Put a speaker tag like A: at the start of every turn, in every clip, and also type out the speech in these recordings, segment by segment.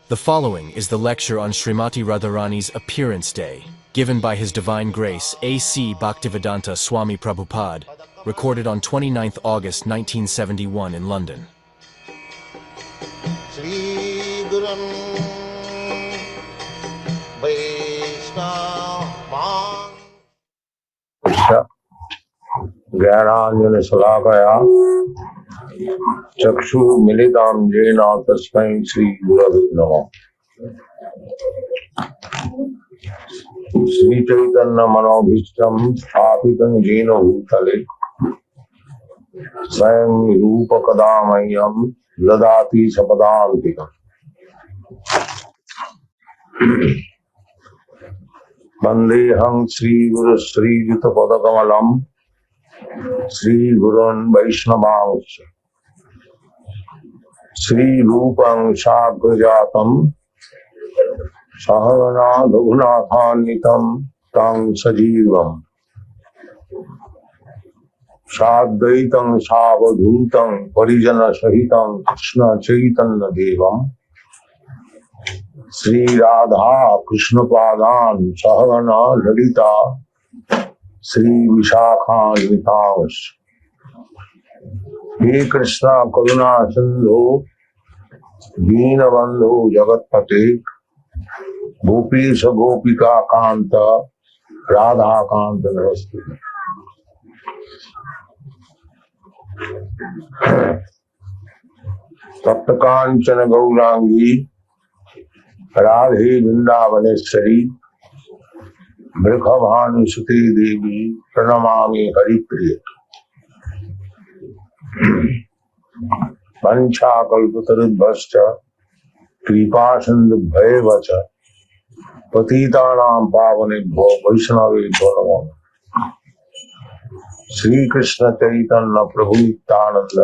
A: The following is the lecture on Srimati Radharani's Appearance Day, given by His Divine Grace A.C. Bhaktivedanta Swami Prabhupada, recorded on 29th August 1971 in London.
B: ज्ञानांजन शलाकया चक्षु मिलितां येन तस्मै श्री गुरवे नमः। श्री चैतन्य मनोभीष्टं स्थापितं येन भूतले स्वयं रूप कदा मह्यं ददाति सपदान्तिकम्। वन्देऽहं श्रीगुरु श्रीयुतपदकमलं श्रीगुरून् वैष्णवांश्च श्रीरूपं साग्रजातं सहगना रघुनाथान्वितं तं सजीवम् साद्वैतं सावधूतं परिजनसहितं कृष्ण चैतन्यदेवं श्री राधा कृष्ण पादान् सहगना ललिता श्री विशाखान्वितांश्च। हे कृष्ण करुणा सिंधु दीनबंधु जगत्पते गोपीश गोपिका कांत राधा कांत नमस्ते। तप्त कांचन गौरांगी राधे वृंदावनेश्वरी वृषभानुसुते देवी प्रणमामि हरिप्रिय। वंशाकल्पतरुभ्यश्च कृपासिन्धुभ्येव च पतितानां पावनेभ्यो वैष्णवेभ्यो नमो नमः। श्री कृष्ण चैतन्य प्रभु नित्यानंद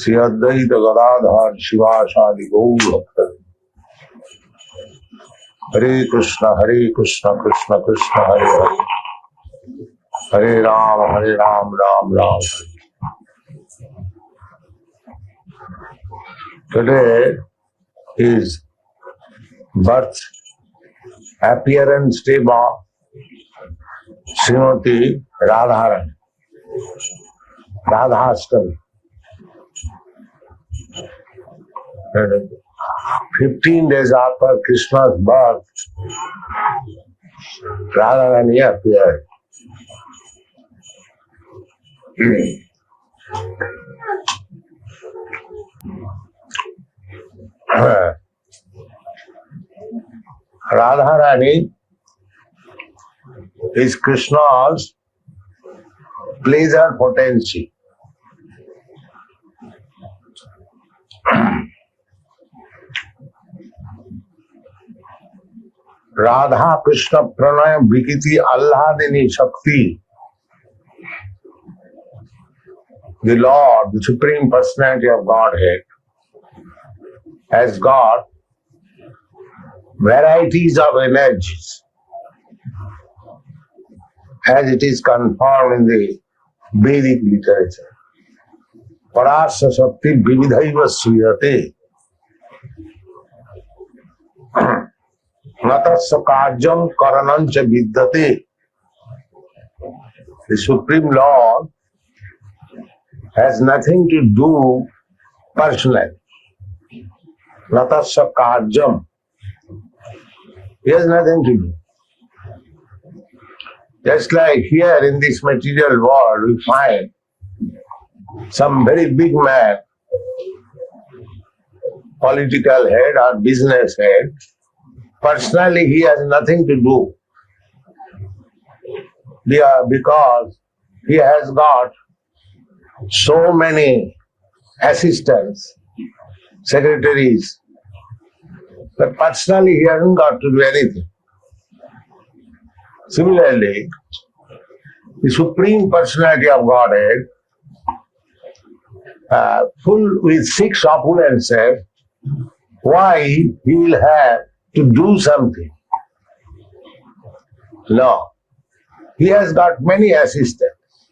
B: श्री अद्वैत गदाधर शिवासादि गौर भक्तवृंद। हरे कृष्ण कृष्ण कृष्ण हरे हरे, हरे राम राम राम हरे। Today is birth appearance day of Srimati Radharani, Radhashtami. 15 days after Krishna's birth, Radharani appeared. Radharani is Krishna's pleasure potency. Radha Krishna Pranaya Vikiti Allahadini Shakti. The Lord, the Supreme Personality of Godhead, has got varieties of energies as it is confirmed in the Vedic literature. Parasya Shakti Vividhaiva Sriyate Natasya Kajam Karanancha Vidyate. The Supreme Lord has nothing to do personally. Natasya Kajam. He has nothing to do. Just like here in this material world, we find some very big man, political head or business head. Personally, he has nothing to do. Because he has got so many assistants, secretaries, but personally he hasn't got to do anything. Similarly, the Supreme Personality of Godhead, full with 6 opulences, why he will have to do something? No. He has got many assistants.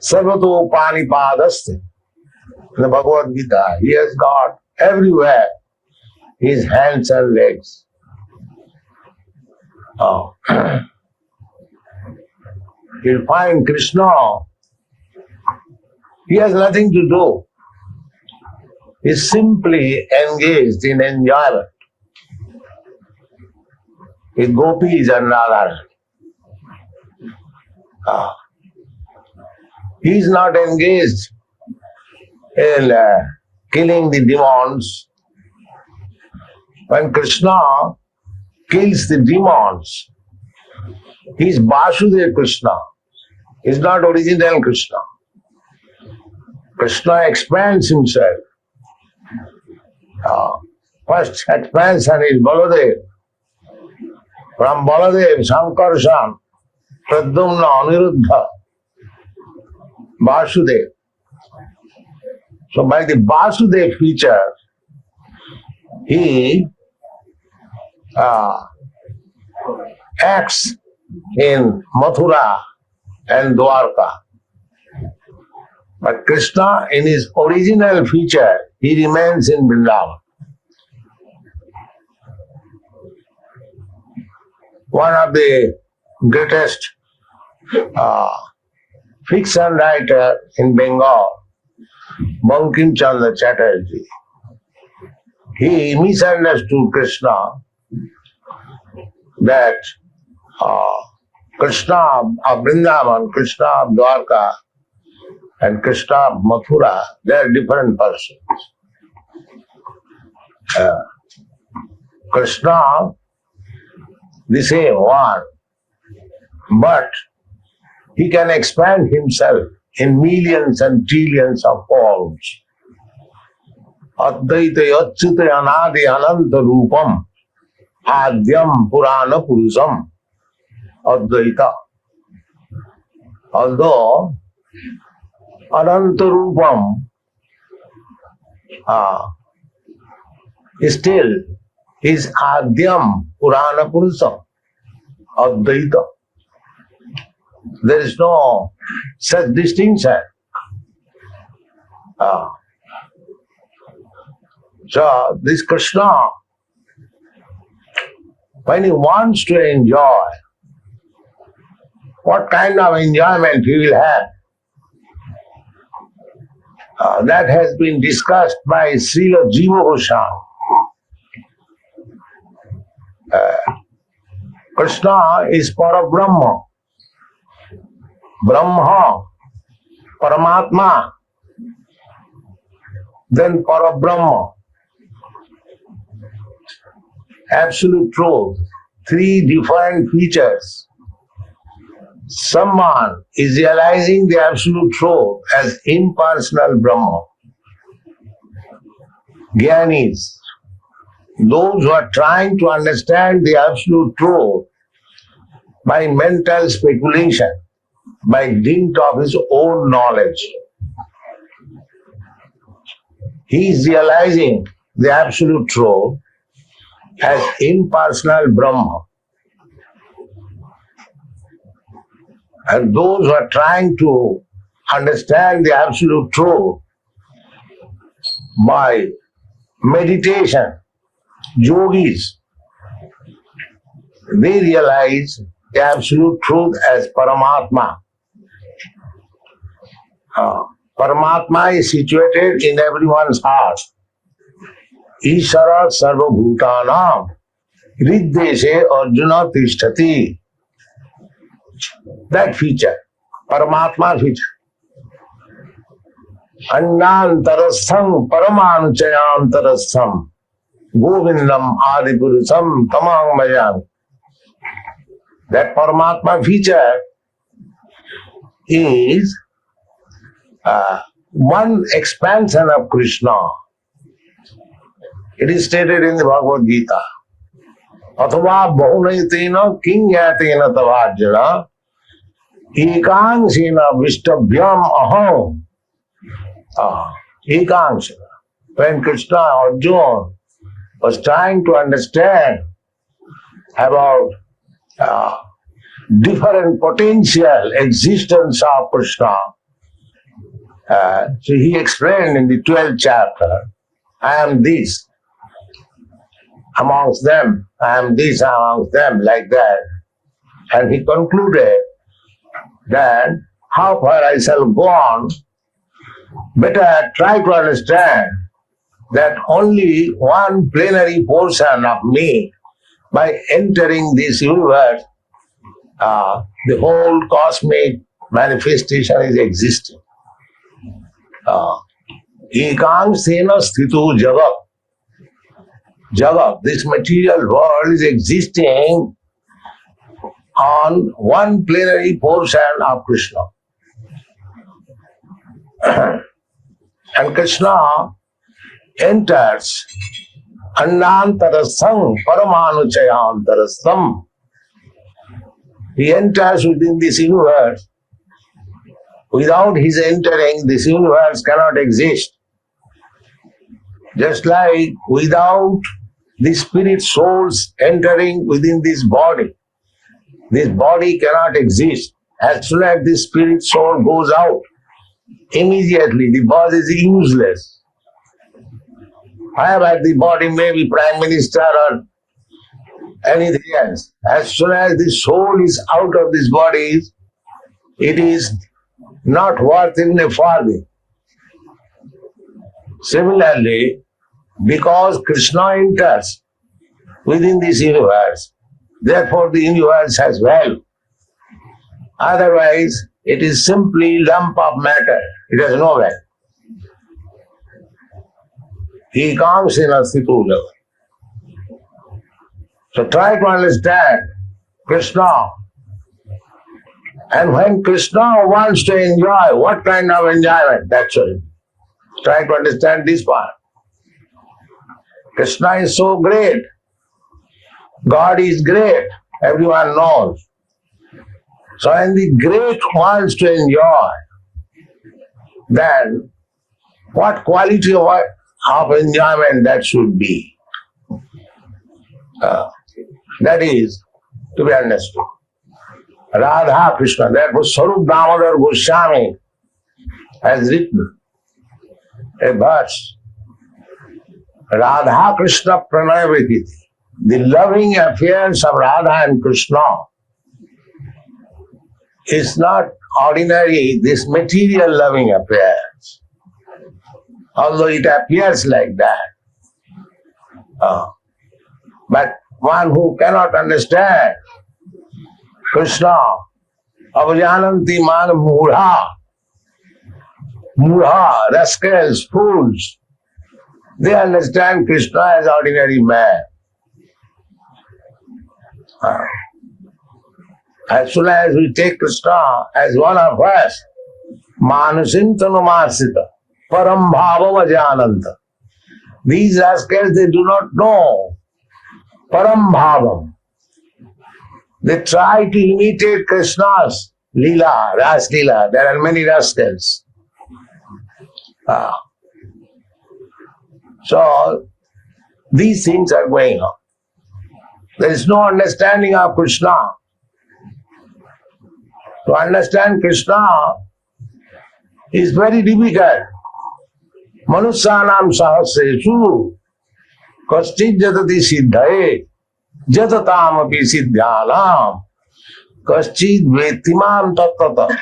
B: Sarvato Panipadaste. In the Bhagavad Gita, he has got everywhere his hands and legs. Oh. You'll find Krishna, he has nothing to do. He's simply engaged in enjoyment with gopis and Radha. He is not engaged in killing the demons. When Krishna kills the demons, he is Vasudeva Krishna. He is not original Krishna. Krishna expands himself. First expansion is Baladev. From Baladev, Sankarshan, Pradyumna, Aniruddha, Vasudeva. So by the Vasudeva feature, he acts in Mathura and Dwarka. But Krishna, in his original feature, he remains in Vrindavan. One of the greatest fiction writer in Bengal, Bankim Chandra Chatterjee, he misunderstood Krishna that Krishna of Vrindavan, Krishna of Dwarka, and Krishna of Mathura, they are different persons. Krishna, the same one, but he can expand himself in millions and trillions of forms. Advaita Yachyuta Anadi Ananta Rupam Adyam Purana Purusam Advaita. Although Ananta Rupam still is Adyam Purana Purusam Advaita. There is no such distinction. So this Krishna, when he wants to enjoy, what kind of enjoyment he will have? That has been discussed by Srila Jiva Goswami. Krishna is Parabrahma. Brahma, Paramatma, then Parabrahma. Absolute truth, three different features. Someone is realizing the absolute truth as impersonal Brahma. Jnanis, those who are trying to understand the absolute truth by mental speculation, by dint of his own knowledge. He is realizing the absolute truth as impersonal Brahma. And those who are trying to understand the absolute truth by meditation, yogis, they realize the absolute truth as Paramatma. Paramatma is situated in everyone's heart. Ishara sarva bhutanam riddeshe arjuna tishtati. That feature, Paramatma feature. Annantarastham paramanuchayantarastham govindam adipurusam tamang mayam. That Paramatma feature is one expansion of Krishna. It is stated in the Bhagavad Gita. Athava bahunayatena kinyatena tavajjana ekangsena vishtabhyam aham. Ekangsena. When Krishna Arjuna was trying to understand about different potential existence of Krishna. So he explained in the 12th chapter, I am this amongst them, I am this amongst them, like that. And he concluded that how far I shall go on, better try to understand that only one plenary portion of me, by entering this universe, the whole cosmic manifestation is existing. Ekang sena sthitu jagat. Jagat, this material world is existing on one plenary portion of Krishna. And Krishna enters annantarasam paramanuchayantarasam. He enters within this universe. Without his entering, this universe cannot exist. Just like without the spirit souls entering within this body cannot exist. As soon as the spirit soul goes out, immediately the body is useless. However, the body may be prime minister or anything else. As soon as the soul is out of this body, it is not worth even a farthing. Similarly, because Krishna enters within this universe, therefore the universe has value. Otherwise, it is simply lump of matter. It has no value. He comes in a sthitu level. So try to understand Krishna. And when Krishna wants to enjoy, what kind of enjoyment? That's all. Try to understand this part. Krishna is so great. God is great. Everyone knows. So when the great wants to enjoy, then what quality of enjoyment that should be? That is to be understood. Radha Krishna, therefore Sarup Damodar Goswami has written a verse, Radha Krishna Pranaya Vediti. The loving affairs of Radha and Krishna is not ordinary, this material loving affairs, although it appears like that. But one who cannot understand Krishna, avajananti man mudha, rascals, fools, they understand Krishna as ordinary man. As soon as we take Krishna as one of us, manusintanumasita, param bhavam ajananta. These rascals, they do not know param bhavam. They try to imitate Krishna's lila, ras lila. There are many rascals. So these things are going on. There is no understanding of Krishna. To understand Krishna is very difficult. Manusyanam sahasresu kaschid jatati siddhaye jatatam api siddhyanam kaschid vetimam tattata.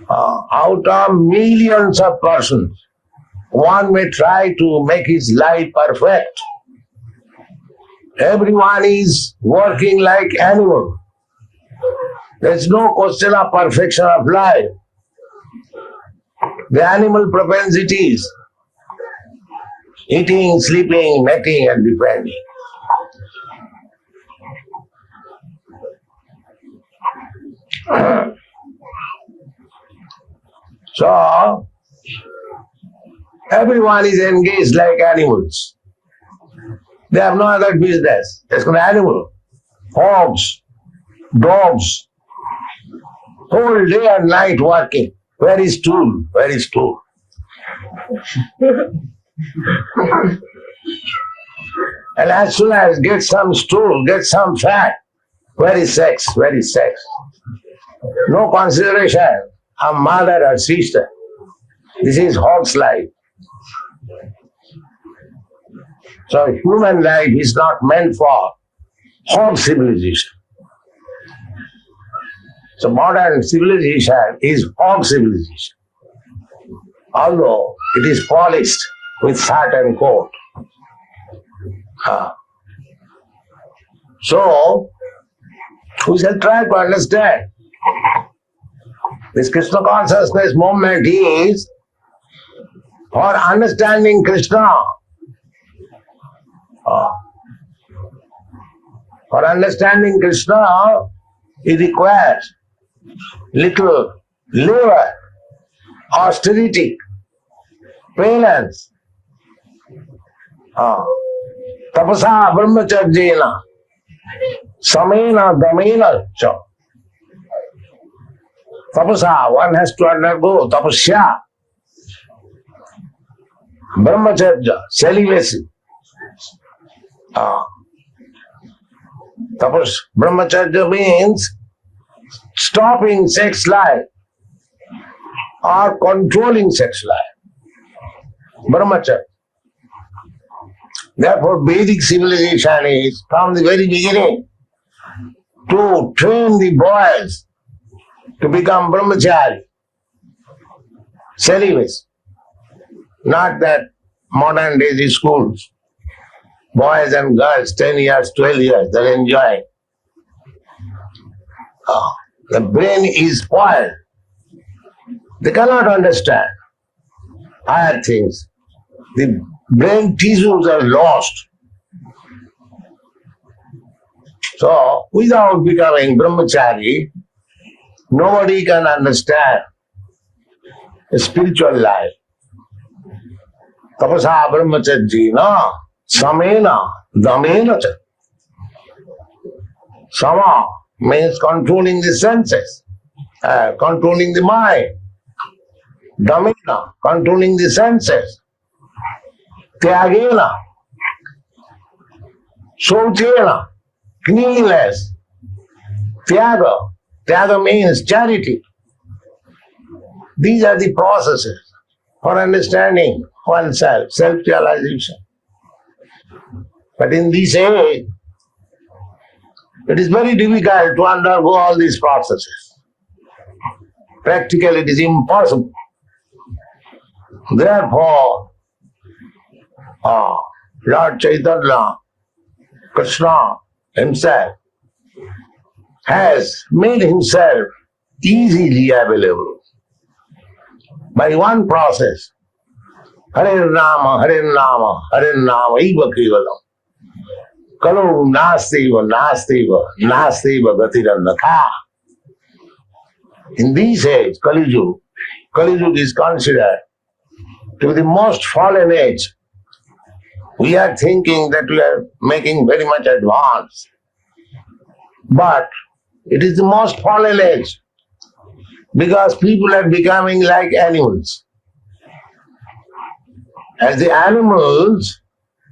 B: Out of millions of persons, one may try to make his life perfect. Everyone is working like animal. There is no question of perfection of life. The animal propensities, eating, sleeping, mating and defending. So, everyone is engaged like animals. They have no other business. It's an animal. Hogs, dogs, whole day and night working. Where is stool? Where is stool? And as soon as get some stool, get some fat, Where is sex? Where is sex? No consideration of mother or sister. This is horse life. So human life is not meant for home civilization. So modern civilization is home civilization. Although it is polished with certain code. So we shall try to understand. This Krishna consciousness movement is for understanding Krishna. For understanding Krishna, it requires little labor, austerity, penance, tapasa brahmacharjena, samena damena cha. Tapasa, one has to undergo tapasya, brahmacharya, celibacy. Brahmacharya means stopping sex life or controlling sex life. Brahmacharya. Therefore, Vedic civilization is from the very beginning to train the boys to become brahmachari, celibacy. Not that modern day schools. Boys and girls, 10 years, 12 years, they're enjoying. The brain is spoiled. They cannot understand higher things. The brain tissues are lost. So, without becoming brahmachari, nobody can understand the spiritual life. Tapasa brahmacharjena, samena damena cha. Sama means controlling the senses, controlling the mind. Damena, controlling the senses. Tyagena, shauchena, cleanliness. Tyaga, tyaga means charity. These are the processes for understanding oneself, self-realization. But in this age, it is very difficult to undergo all these processes. Practically, it is impossible. Therefore, Lord Chaitanya, Krishna himself, has made himself easily available by one process. Hare Nama, Hare Nama, Hare Nama, Eva Kevalam. Kalu Nastiva, Nastiva, Nastiva Gatirannatha. In this age, Kali Yuga is considered to be the most fallen age. We are thinking that we are making very much advance. But it is the most fallen age because people are becoming like animals. As the animals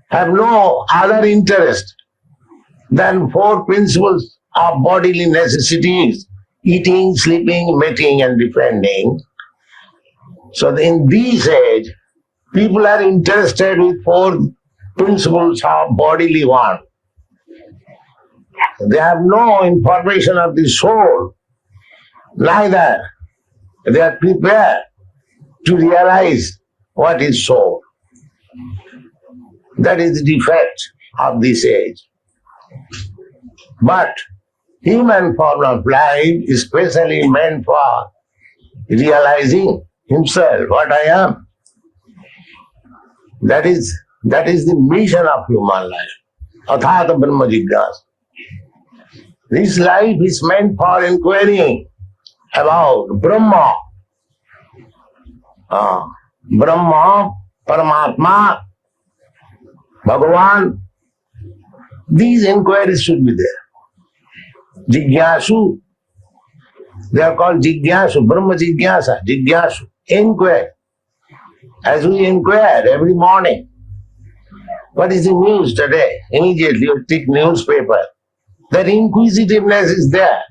B: have no other interest than four principles of bodily necessities: eating, sleeping, mating, and defending. So in this age, people are interested with four principles of bodily want. They have no information of the soul, neither they are prepared to realize what is soul. That is the defect of this age. But human form of life is specially meant for realizing himself, what I am. That is the mission of human life. Athata Brahma Jigyasa. This life is meant for inquiring about Brahma. Brahma, Paramatma, Bhagavan. These inquiries should be there. Jigyasu. They are called Jigyasu, Brahma Jigyasa, Jigyasu. Inquire. As we inquire every morning, what is the news today? Immediately you take newspaper, That inquisitiveness is there.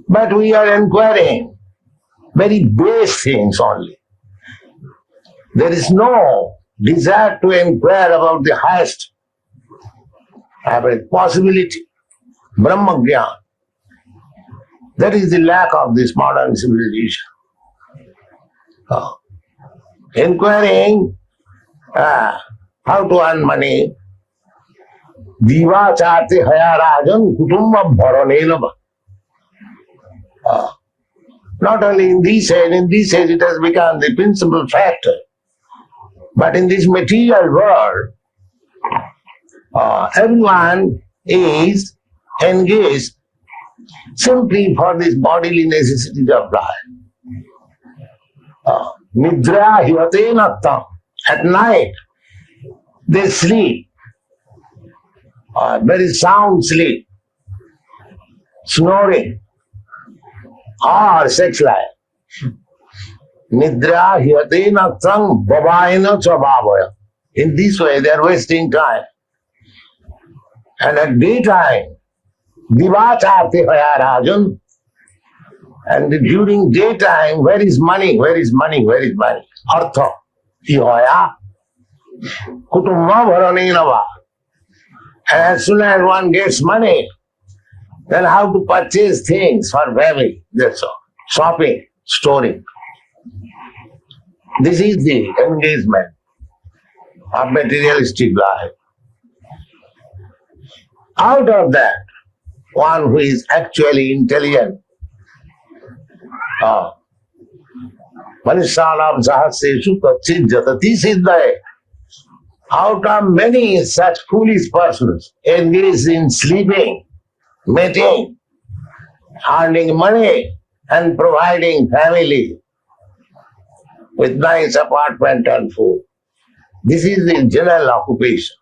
B: But we are inquiring very base things only. There is no desire to inquire about the highest possibility, Brahma Jnana. That is the lack of this modern civilization. Inquiring how to earn money. Diva charte haya rajan kutumba bharanenava. Not only in this age it has become the principal factor. But in this material world, everyone is engaged simply for these bodily necessities of life. Nidra hivate nattam. At night, they sleep. Very sound sleep. Snoring. Or sex life. Nidra hivate nattam bhavaina chabhavaya. In this way, they are wasting time. And at daytime, divacharte haya rajan. And during daytime, where is money? Where is money? Where is money? Artha. Ihaya. Kutumma bharanenava. And as soon as one gets money, then how to purchase things for family. That's all. Shopping, storing. This is the engagement of materialistic life. Out of that, one who is actually intelligent, Manishanam sahaseshu kachit jatati siddhaye. Out of many such foolish persons engaged in sleeping, mating, earning money, and providing family with nice apartment and food. This is the general occupation.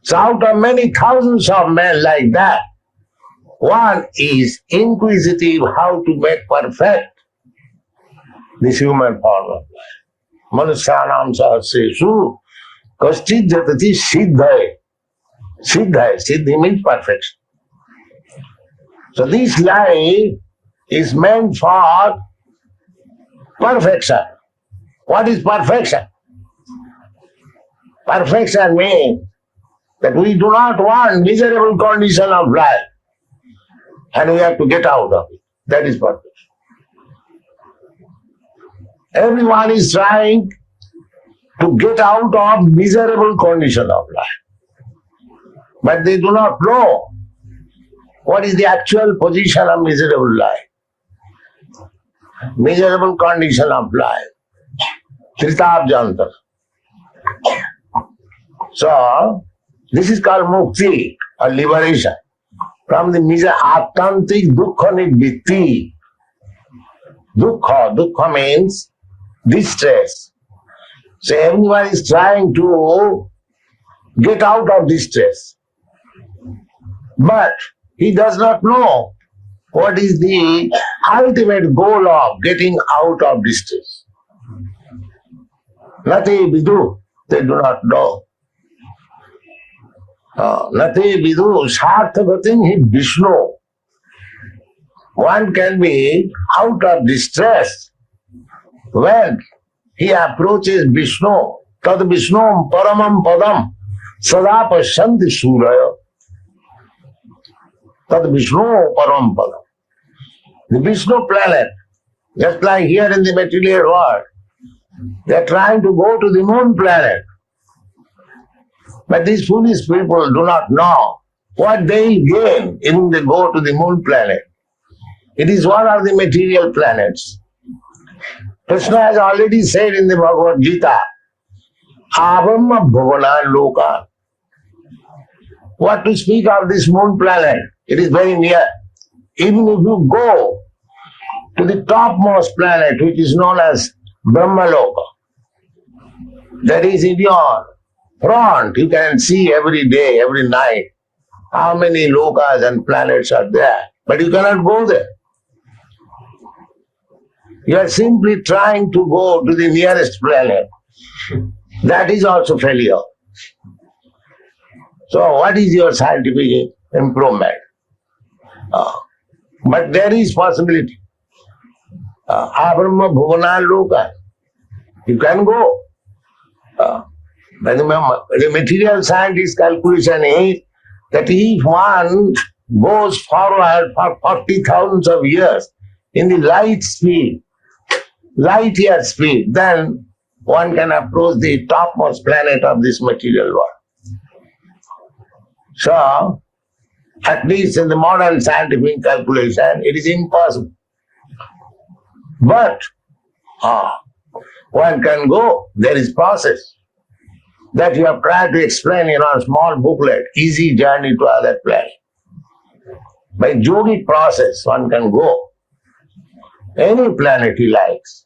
B: So out of many thousands of men like that, one is inquisitive how to make perfect this human form of life. Manusyanam sahaseshu kaschit jatati siddhaye. Siddhaye. Siddhi means perfection. So this life is meant for perfection. What is perfection? Perfection means that we do not want miserable condition of life and we have to get out of it. That is perfection. Everyone is trying to get out of miserable condition of life. But they do not know what is the actual position of miserable life. Miserable condition of life. Tritabjanta. So, this is called mukti or liberation from the attantik dukkha nivritti. Dukkha means distress. So everyone is trying to get out of distress. But he does not know what is the ultimate goal of getting out of distress. Nati vidu, they do not know. Nati vidu sarthagatin hi Vishnu. One can be out of distress when he approaches Vishnu. Tad Vishnu paramam padam sada pasyanti suraya. Tad Vishnu paramam padam. The Vishnu planet, just like here in the material world, they are trying to go to the moon planet. But these foolish people do not know what they will gain if they go to the moon planet. It is one of the material planets. Krishna has already said in the Bhagavad Gita, Avamma Bhavana Loka. What to speak of this moon planet? It is very near. Even if you go to the topmost planet, which is known as Brahmaloka, that is in your front, you can see every day, every night, how many lokas and planets are there. But you cannot go there. You are simply trying to go to the nearest planet. That is also failure. So what is your scientific improvement. But there is possibility. Abrahma Bhuvana Loka. You can go. But the material scientist calculation is that if one goes forward for 40,000 of years in the light year speed, then one can approach the topmost planet of this material world. So, at least in the modern scientific calculation, it is impossible. But one can go. There is process that you have tried to explain in a small booklet, Easy Journey to Other Planet. By yogic process, one can go any planet he likes.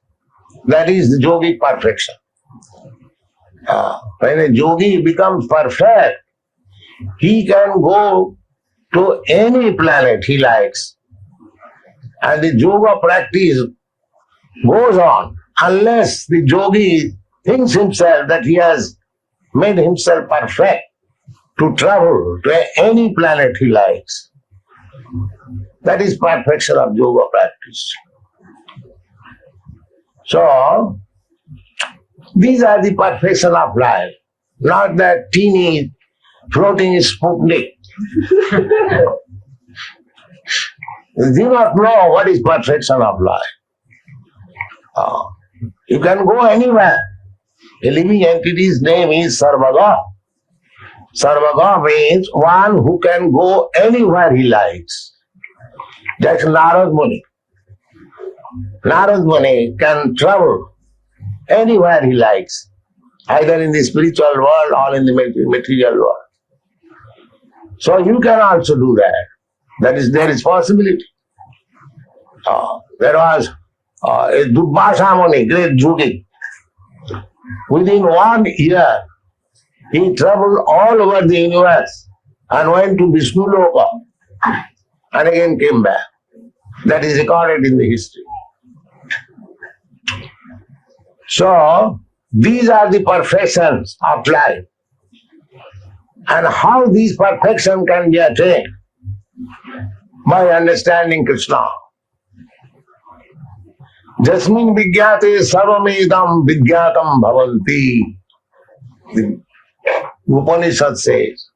B: That is the yogic perfection. When a yogi becomes perfect, he can go to any planet he likes. And the yoga practice goes on unless the yogi thinks himself that he has made himself perfect to travel to any planet he likes. That is perfection of yoga practice. So, these are the perfection of life, not that teeny floating Sputnik. You do not know what is perfection of life. You can go anywhere. A living entity's name is Sarvaga. Sarvaga means one who can go anywhere he likes. That's Narad Muni. Narad Muni can travel anywhere he likes, either in the spiritual world or in the material world. So you can also do that. There is possibility. There was a Durbhasha Muni, great yogi. Within 1 year, he traveled all over the universe and went to Vishnu Loka and again came back. That is recorded in the history. So, these are the perfections of life. And how these perfections can be attained? By understanding Krishna. Jasmin vigyate sarvamedam vigyatam bhavanti. The Upanishad says,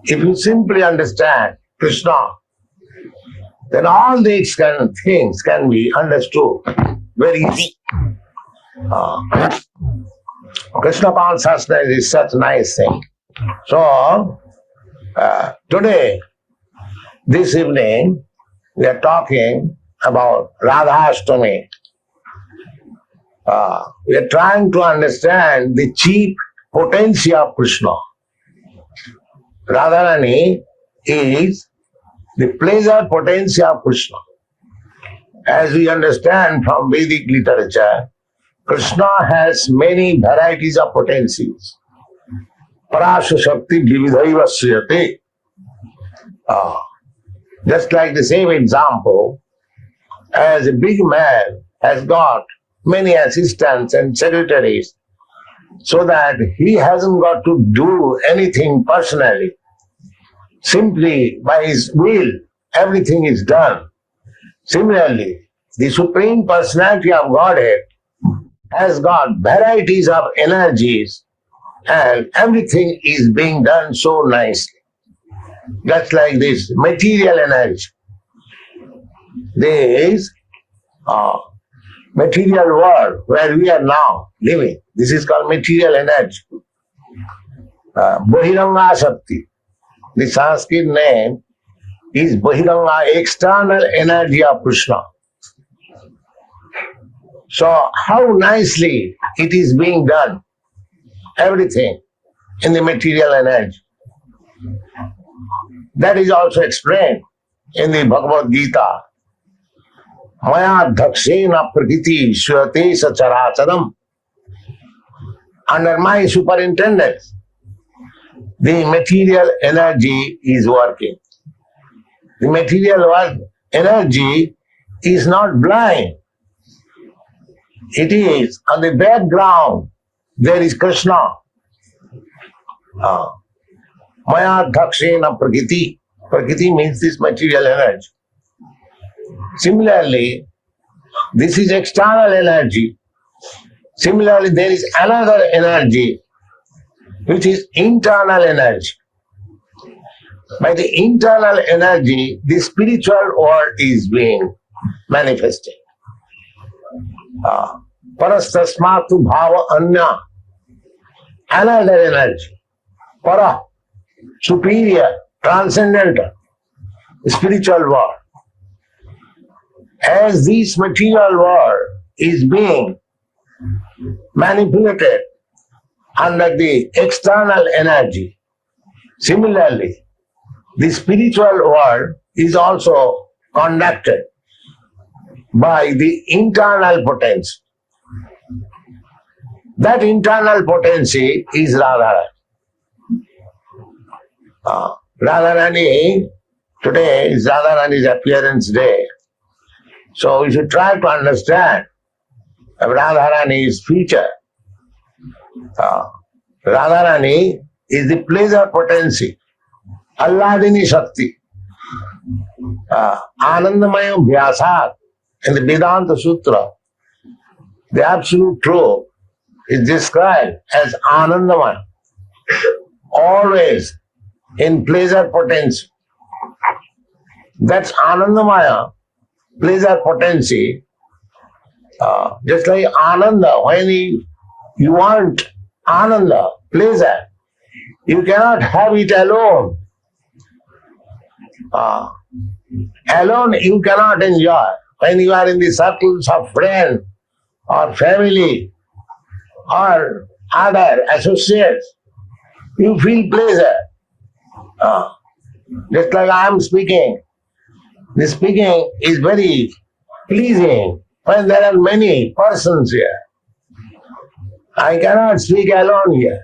B: if you simply understand Krishna, then all these kind of things can be understood very easy. Krishna consciousness is such a nice thing. So, today, this evening, we are talking about Radhashtami. We are trying to understand the chief potency of Krishna. Radharani is the pleasure potency of Krishna. As we understand from Vedic literature, Krishna has many varieties of potencies. Parasha Shakti Vividhaiva Sriyate. Just like the same example, as a big man has got many assistants and secretaries, so that he hasn't got to do anything personally. Simply by his will, everything is done. Similarly, the Supreme Personality of Godhead has got varieties of energies and everything is being done so nicely. Just like this material energy. This material world where we are now living, this is called material energy. Bahiranga Shakti. The Sanskrit name is Bahiranga, external energy of Krishna. So how nicely it is being done, everything in the material energy. That is also explained in the Bhagavad Gita. Maya dhakshena prakriti shriyate sacharacharam. Under my superintendence, the material energy is working. The material energy is not blind. It is on the background. There is Krishna. Maya dhakshena prakriti. Prakriti means this material energy. Similarly, this is external energy. Similarly, there is another energy which is internal energy. By the internal energy, the spiritual world is being manifested. Parastasmatu bhava anya, another energy. Para, superior, transcendental, spiritual world. As this material world is being manipulated under the external energy, similarly, the spiritual world is also conducted by the internal potency. That internal potency is Radharani. Radharani, today is Radharani's appearance day. So we should try to understand Radharani's feature. Radharani is the pleasure potency, Alladini Shakti. Anandamaya Vyasat in the Vedanta Sutra, the absolute truth is described as Anandamaya, always in pleasure potency. That's Anandamaya, pleasure potency. Just like Ananda, when you want Ananda, pleasure, you cannot have it alone. Alone you cannot enjoy. When you are in the circles of friends or family or other associates, you feel pleasure. Just like I am speaking. The speaking is very pleasing when there are many persons here. I cannot speak alone here.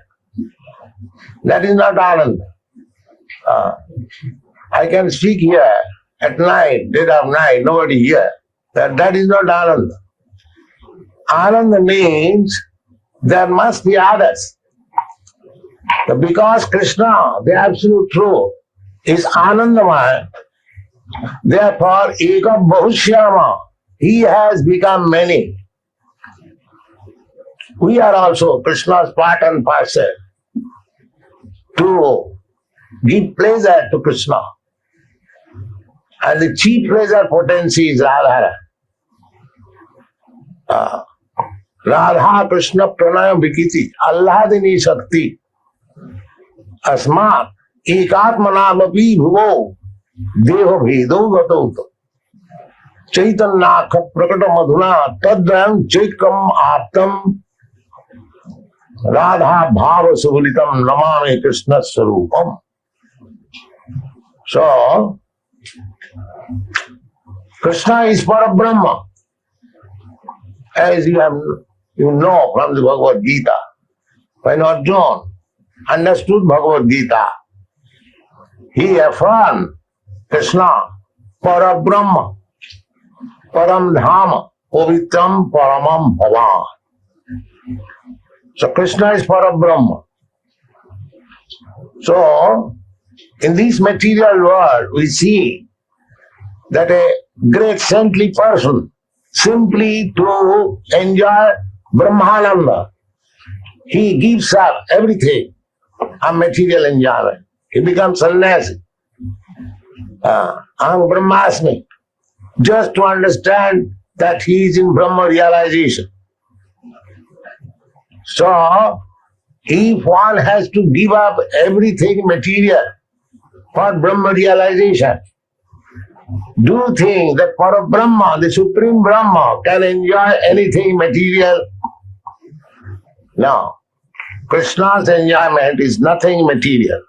B: That is not Ananda. I can speak here at night, dead of night, nobody here. That is not Ananda. Ananda means there must be others. Because Krishna, the absolute truth, is Anandamaya, therefore Eka Bahushyama, he has become many. We are also Krishna's part and parcel to give pleasure to Krishna. And the chief pleasure potency is Radha. Radha Krishna Pranaya Vikiti, Alladini Shakti, Asmat, Ekatmanamapi Bhuvo, Deho Bhedo Gato, Chaitanya Prakata Madhuna, Tadram Chekam Aptam, Radha Bhava Subulitam Namami Krishna Sarupam. So, Krishna is Parabrahma, as you know from the Bhagavad Gita. When Arjuna understood Bhagavad Gita, he affirmed Krishna, Parabrahma, Param Dhama, Pavitram Paramam Bhavan. So Krishna is Parabrahma. So, in this material world, we see that a great saintly person, simply to enjoy Brahmananda, he gives up everything on material enjoyment. He becomes sannyasi. Aham Brahmasmi, just to understand that he is in Brahma realization. So, if one has to give up everything material for Brahma realization, do you think that for Brahma, the Supreme Brahma, can enjoy anything material? No. Krishna's enjoyment is nothing material.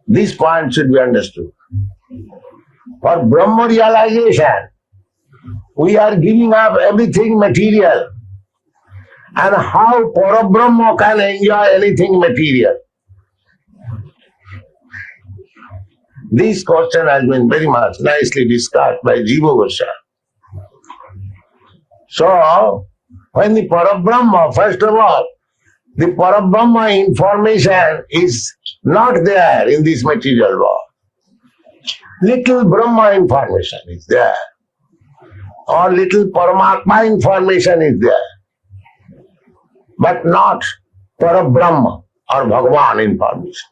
B: This point should be understood. For Brahma realization, we are giving up everything material. And how Parabrahma can enjoy anything material? This question has been very much nicely discussed by Jiva Goswami. So, when the Parabrahma, first of all, the Parabrahma information is not there in this material world. Little Brahma information is there, or little Paramatma information is there, but not Parabrahma or Bhagavan information.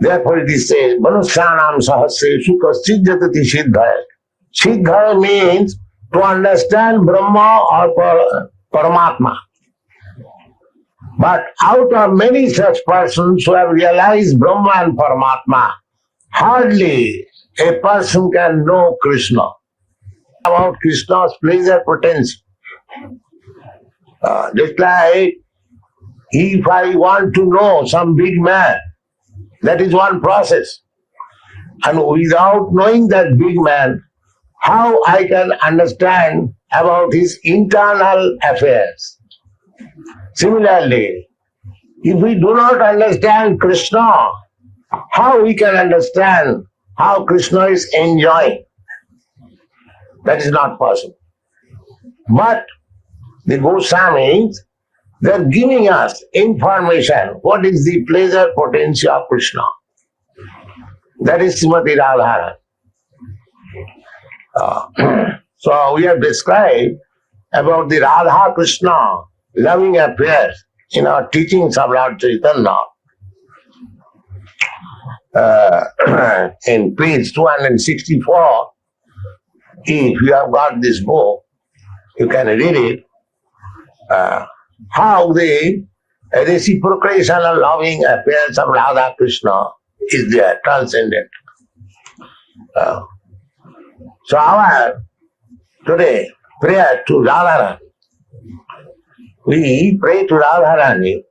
B: Therefore it is said, Manusyanam sahasreshu kaschid jatati siddhaya. Siddhaya means to understand Brahma or Paramatma. But out of many such persons who have realized Brahma and Paramatma, hardly a person can know Krishna. About Krishna's pleasure potency. Just like if I want to know some big man, that is one process. And without knowing that big man, how I can understand about his internal affairs? Similarly, if we do not understand Krishna, how we can understand how Krishna is enjoying? That is not possible. But the Goswamis, they are giving us information. What is the pleasure potency of Krishna? That is Srimati Radharani. So we have described about the Radha Krishna loving affairs in our teachings of Lord Chaitanya. In page 264, if you have got this book, you can read it. How the reciprocation of loving affairs of Radha Krishna is there, transcendent. So our today prayer to Radharani, we pray to Radharani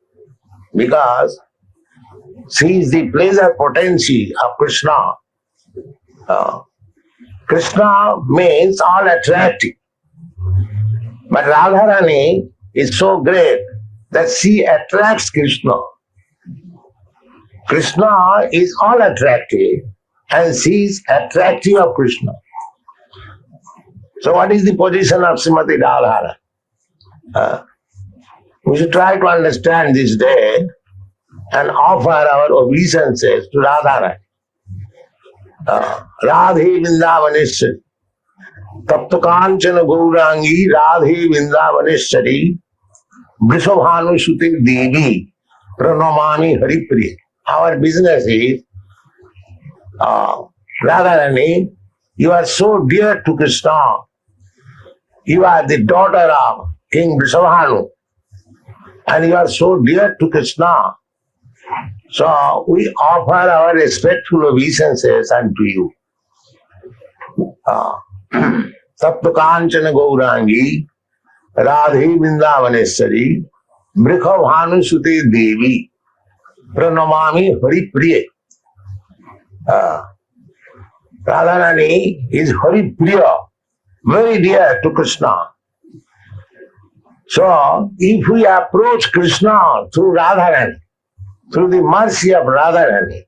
B: because she is the pleasure potency of Krishna. Krishna means all attractive. But Radharani is so great that she attracts Krishna. Krishna is all attractive and she is attractive of Krishna. So what is the position of Srimati Radharani? We should try to understand this day and offer our obeisances to Radharani. Radhe Vrindavaneshwari, Tapta Kanchana Gaurangi, Radhe Vrindavaneshwari, Vrishabhanu Sute Devi, Pranamami Haripriya. Our business is, Radharani, you are so dear to Krishna. You are the daughter of King Vrishabhanu, and you are so dear to Krishna. So we offer our respectful obeisances unto you. Sapta Kanchana Gaurangi, Radhe Vrindavaneshwari, Vrikhabhanu Sute Devi, Pranamami Haripriya. Radharani is Haripriya, very dear to Krishna. So if we approach Krishna through Radharani, through the mercy of Radharani,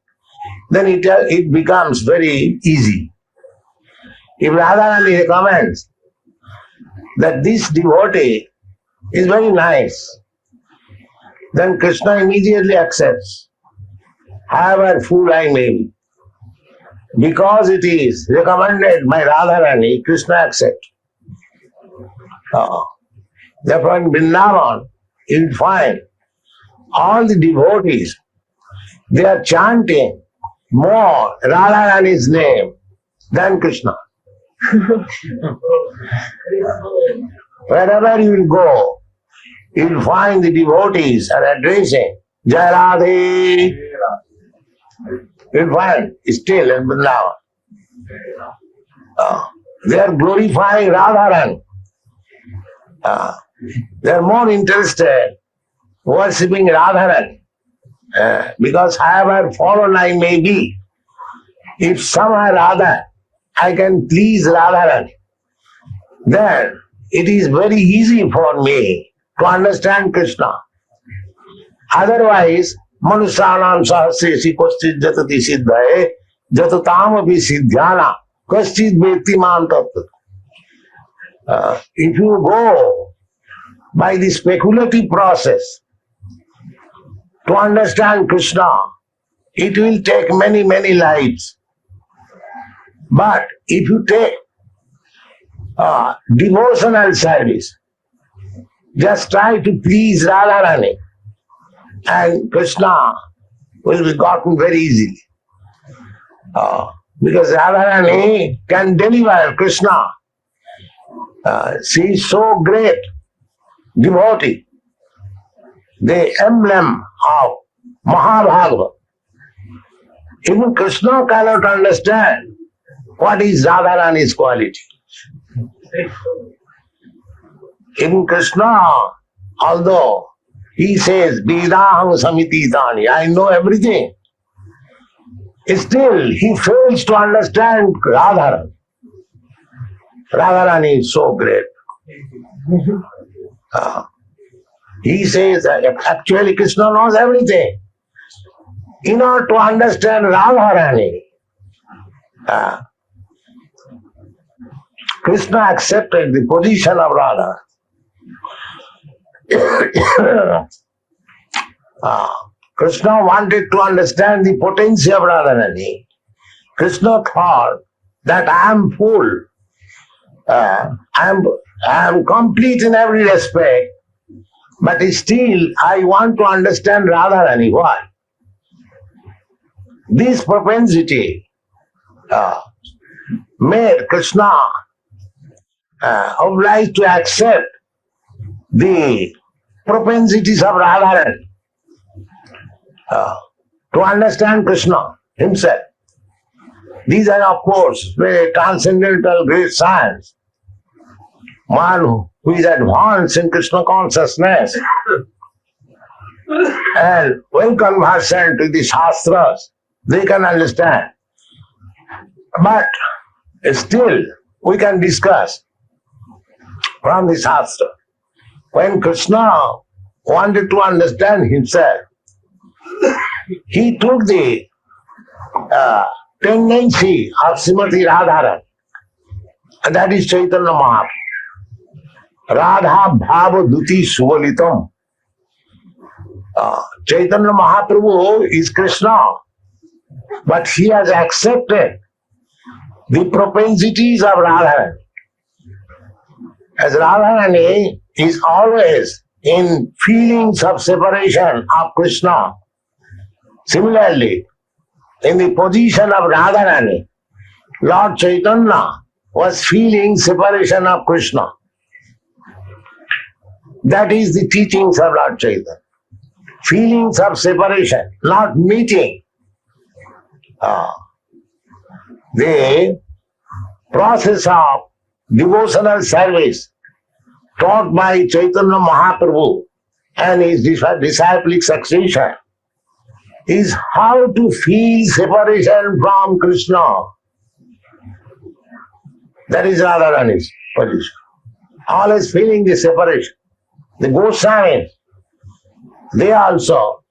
B: then it becomes very easy. If Radharani recommends that this devotee is very nice, then Krishna immediately accepts, however fool I may be. Because it is recommended by Radharani, Krishna accepts. Therefore in Vrindavan, you'll find all the devotees, they are chanting more Radharani's name than Krishna. Wherever you will go, you'll find the devotees are addressing Jai Radhe. You'll find still in Vrindavan. They are glorifying Radharani. They are more interested worshipping Radharani. Because however fallen I may be, if somehow Radha I can please Radharani, then it is very easy for me to understand Krishna. Otherwise, Manusyanam sahasresi kaschid jatati siddhaye jatatam api siddhyana kaschid veti mam tattva. If you go by the speculative process to understand Krishna, it will take many, many lives. But if you take devotional service, just try to please Radharani, and Krishna will be gotten very easily. Because Radharani can deliver Krishna. She is so great devotee, the emblem of Mahabharata. Even Krishna cannot understand what is Radharani's quality. Even Krishna, although he says, Vedaham Samititani, I know everything, still he fails to understand Radharani. Radharani is so great. He says that actually Krishna knows everything. In order to understand Radharani, Krishna accepted the position of Radha. Krishna wanted to understand the potency of Radharani. Krishna thought that I am full, I am complete in every respect, but still I want to understand Radharani. Why? This propensity made Krishna obliged to accept the propensities of Radharani to understand Krishna himself. These are, of course, very transcendental great science. One who is advanced in Krishna consciousness and well conversant with the Shastras, they can understand. But still, we can discuss from the Shastra. When Krishna wanted to understand himself, he took the tendency of Srimati Radharani, and that is Chaitanya Mahaprabhu. Radha Bhava Duti Suvalitam. Chaitanya Mahaprabhu is Krishna, but he has accepted the propensities of Radharani. As Radharani is always in feelings of separation of Krishna, similarly, in the position of Radharani, Lord Chaitanya was feeling separation of Krishna. That is the teachings of Lord Chaitanya. Feelings of separation, not meeting. The process of devotional service taught by Chaitanya Mahaprabhu and his disciplic succession is how to feel separation from Krishna. That is Radharani's position. Always feeling the separation. The Goswamis, they also,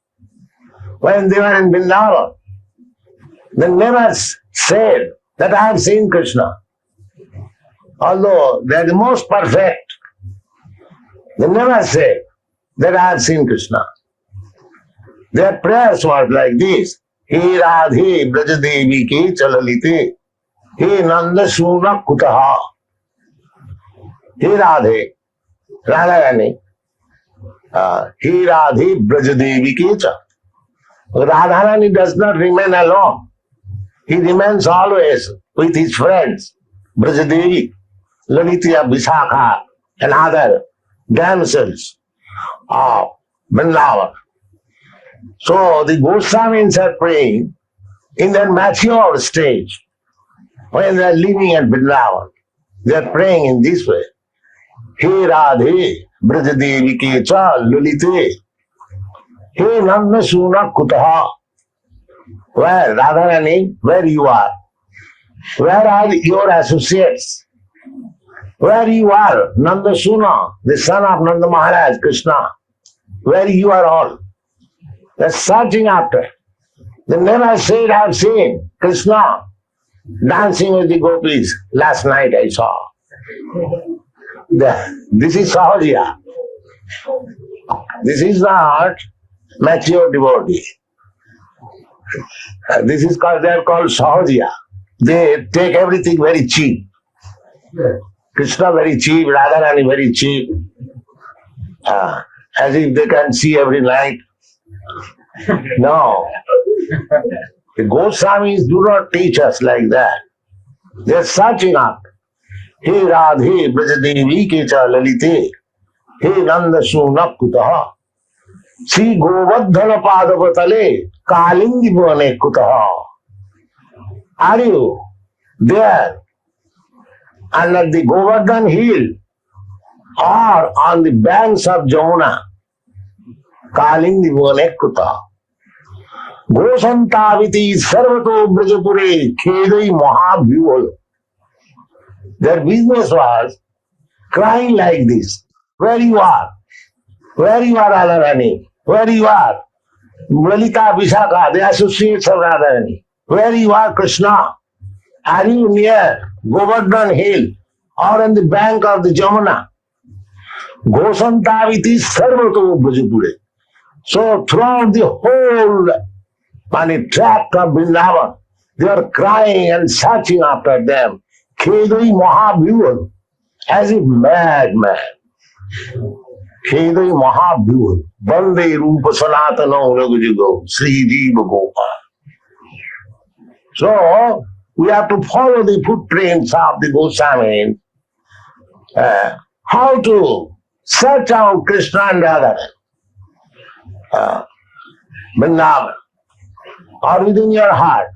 B: when they were in Vrindavan, they never said that I have seen Krishna. Although they are the most perfect, they never said that I have seen Krishna. Their prayers were like this: He Radhe Brajadevi ke chalalite, He Nanda Suna Kutaha. He Radhe, Radharani, He Radhe Brajadevi ke cha. Radharani does not remain alone. He remains always with his friends, Brajadevi, Lalita, Vishakha, and other damsels of Vrindavan. So the Goswamis are praying in their mature stage. When they are living at Vrindavan, they are praying in this way. He Radhe Brajadevi ke cha lulite, He Nanda Suna Kutaha. Where, Radharani, where you are? Where are your associates? Where you are, Nanda Suna, the son of Nanda Maharaj, Krishna? Where you are all? They're searching after. They never said, I have seen Krishna dancing with the gopis. Last night I saw. This is Sahajiya. This is not mature devotee. This is called, they are called Sahajiya. They take everything very cheap. Krishna very cheap, Radharani very cheap. As if they can see every night. No. The Goswamis do not teach us like that. They are searching up. He Radhe Brajadevi Kecha Lalite. He Nanda Sunak Kutaha. See Govardhana Padavatale Kalingi Bhane Kutaha. Are you there under the Govardhan hill or on the banks of Jamuna? Kalingi Bhane Kutaha. Gosantaviti Sarvato Brajapure Khedai Mahabhyuval. Their business was crying like this. Where you are? Where you are, Radharani? Where you are? Lalita, Vishaka, the associates of Radharani. Where you are, Krishna? Are you near Govardhan Hill or on the bank of the Jamuna? Gosantaviti Sarvato Brajapure. So throughout the whole tract of Vrindavan, they are crying and searching after them. Khedai Mahabhyuval, as if madman. Khedai Mahabhyuval, Bande Rupa Sanatana Raghujigo, Sri Jiva Gopal. So, we have to follow the footprints of the Goswamis. How to search out Krishna and Radharani. Vrindavan, or within your heart.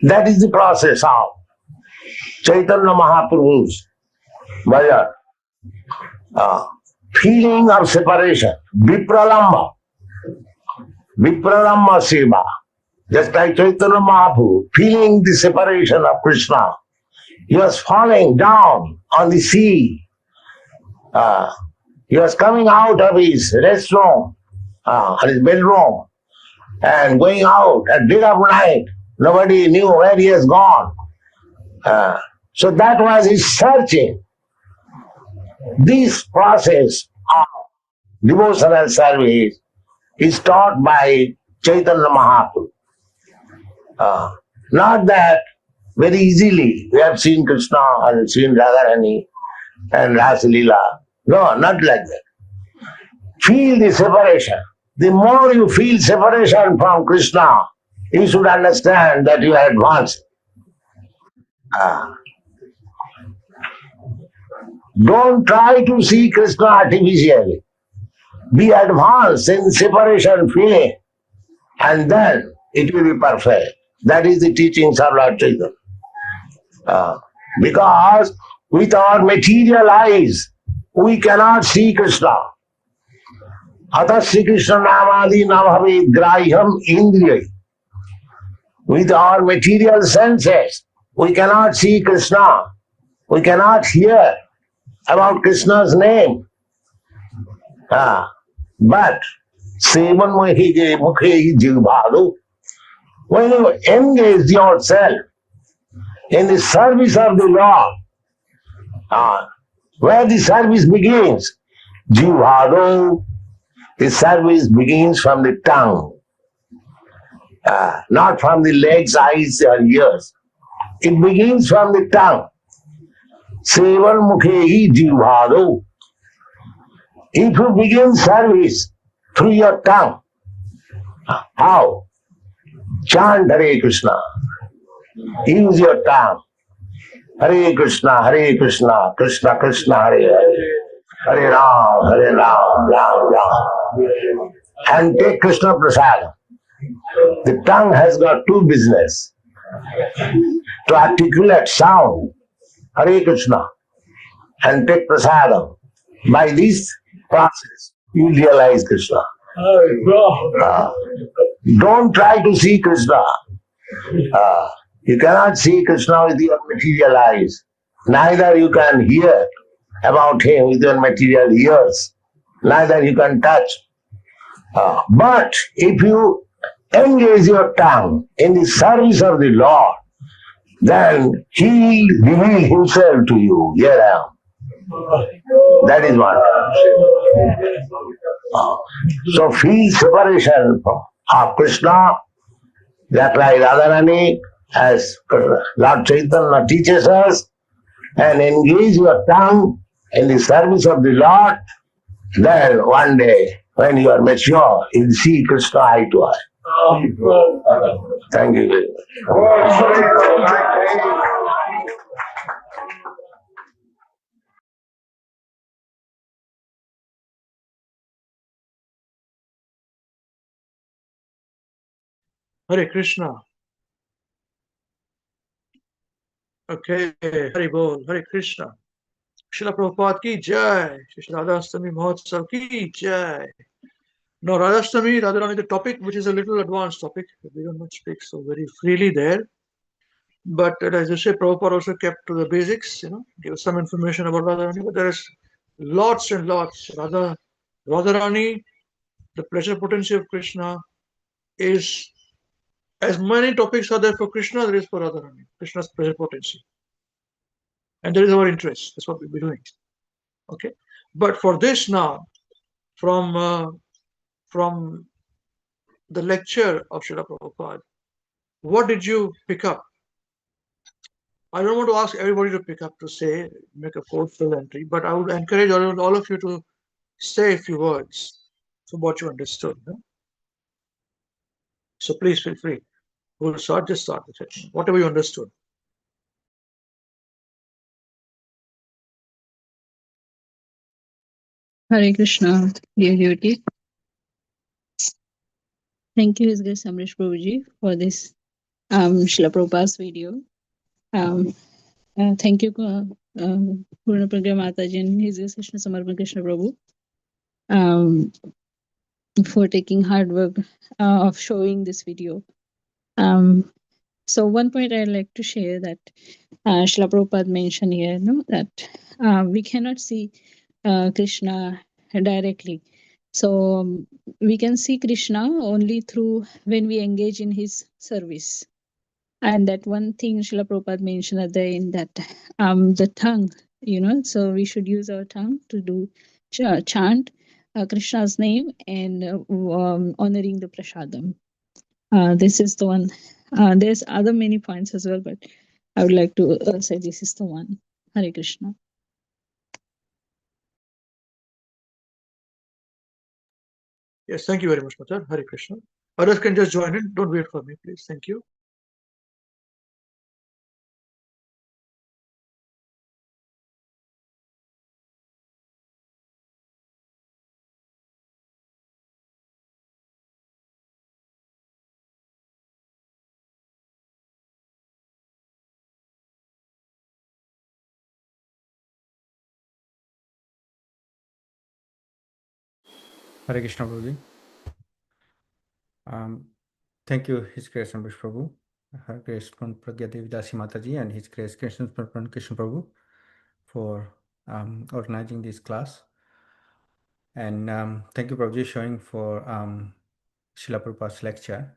B: That is the process of Chaitanya Mahaprabhu's bhajan. Feeling of separation, vipralamba seva. Just like Chaitanya Mahaprabhu, feeling the separation of Krishna. He was falling down on the sea. He was coming out of his restroom, his bedroom, and going out at dead of night. Nobody knew where he has gone. So that was his searching. This process of devotional service is taught by Chaitanya Mahaprabhu. Not that very easily we have seen Krishna and seen Radharani and Rasalila. No, not like that. Feel the separation. The more you feel separation from Krishna, you should understand that you are advanced. Don't try to see Krishna artificially. Be advanced in separation feeling, and then it will be perfect. That is the teachings of Lord Chaitanya. Because with our material eyes, we cannot see Krishna. Atasya Krishna namadi nabhavet grahyam indriyai. With our material senses, we cannot see Krishna. We cannot hear about Krishna's name. But sevan mukhe jivbhadu, when you engage yourself in the service of the Lord, where the service begins, jivbhadu, the service begins from the tongue, not from the legs, eyes or ears. It begins from the tongue. Sevan mukhe jivbhadu. If you begin service through your tongue, how? Chant Hare Krishna. Use your tongue. Hare Krishna, Krishna Krishna, Hare Hare. Hare Ram, Ram Ram. And take Krishna Prasad. The tongue has got two business. To articulate sound, Hare Krishna, and take prasadam. By this process, you realize Krishna. Don't try to see Krishna. You cannot see Krishna with your material eyes. Neither you can hear about him with your material ears. Neither you can touch. But if you engage your tongue in the service of the Lord, then he will reveal himself to you. Here I am. That is what. So feel separation of Krishna, that like Radharani, as Lord Chaitanya teaches us, and engage your tongue in the service of the Lord. Then one day, when you are mature, you will see Krishna eye to eye. Thank you very much.
C: Hare Krishna. Okay, Hare Bol, Hare Krishna. Srila Prabhupada ki jai. Srila Radhashtami Mahotsav ki jai. Now, Radhashtami, Radharani, the topic, which is a little advanced topic, we don't not speak so very freely there. But as you say, Prabhupada also kept to the basics, give some information about Radharani, but there is lots and lots. Radharani, the pleasure potency of Krishna, is as many topics are there for Krishna, there is for Radharani, Krishna's pleasure potency. And that is our interest. That's what we'll be doing. Okay. But for this now, from the lecture of Srila Prabhupada, what did you pick up? I don't want to ask everybody to pick up to say, make a forceful entry, but I would encourage all of you to say a few words from what you understood. So please feel free. We'll start with it. Whatever you understood.
D: Hare Krishna, dear devotee. Thank you, His Grace Amrish Prabhuji, for this Srila Prabhupada's video. Thank you, Purna Pragya Mataji and His Grace Krishna Samarpan Krishna Prabhu, for taking hard work of showing this video. So one point I'd like to share that Srila Prabhupada mentioned here, that we cannot see Krishna directly. So we can see Krishna only through when we engage in his service. And that one thing Srila Prabhupada mentioned at the end, that the tongue, so we should use our tongue to do chant Krishna's name and honoring the prasadam. This is the one. There's other many points as well, but I would like to say this is the one. Hare Krishna.
C: Yes, thank you very much, Mother. Hare Krishna. Others can just join in. Don't wait for me, please. Thank you.
E: Hare Krishna Prabhuji. Thank you, His Grace Amrish Prabhu, Her Grace Pragya Devi Dasi Mataji, and His Grace Krishna Prabhu for organizing this class. And thank you, Prabhuji, showing for Srila Prabhupada's lecture.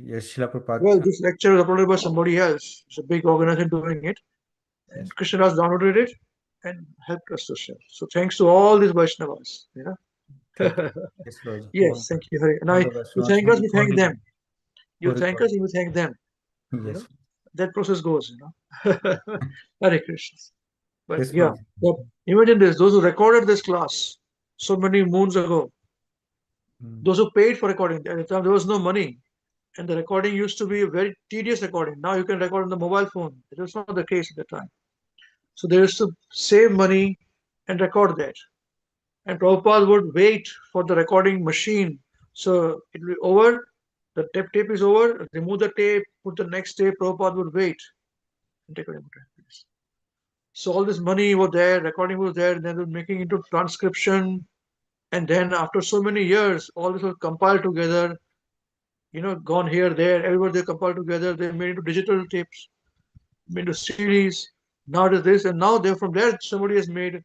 E: Yes, Srila Prabhupada.
C: Well, this lecture is uploaded by somebody else. It's a big organization doing it. And yes. Krishna has downloaded it and helped us to share. So thanks to all these Vaishnavas. Yes, thank you. And you thank us, we thank them. You thank us, we thank them.
E: Yes.
C: That process goes, Hare Krishna. But but imagine this, those who recorded this class so many moons ago, those who paid for recording, at the time there was no money. And the recording used to be a very tedious recording. Now you can record on the mobile phone. It was not the case at the time. So they used to save money and record that. And Prabhupada would wait for the recording machine. So it will be over, the tape is over, remove the tape, put the next tape, Prabhupada would wait. And take it. So all this money was there, recording was there, and then they were making into transcription. And then after so many years, all this was compiled together, gone here, there, everywhere they compiled together, they made into digital tapes, made into CDs. Now it is this, and now from there, somebody has made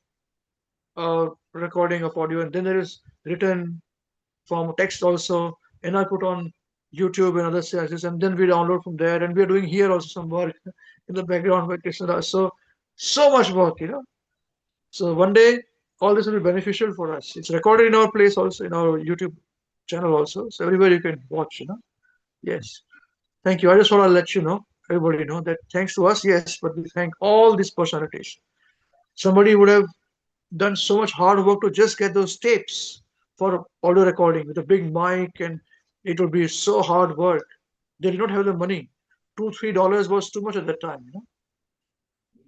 C: a recording of audio, and then there is written form text also, and I put on YouTube and other services, and then we download from there, and we are doing here also some work in the background by Krishna. So much work, So one day, all this will be beneficial for us. It's recorded in our place also, in our YouTube channel also. So everywhere you can watch, Yes. Thank you. I just want to let everybody know that thanks to us, yes, but we thank all these personalities. Somebody would have done so much hard work to just get those tapes for audio recording with a big mic, and it would be so hard work. They did not have the money. $2, $3 was too much at that time.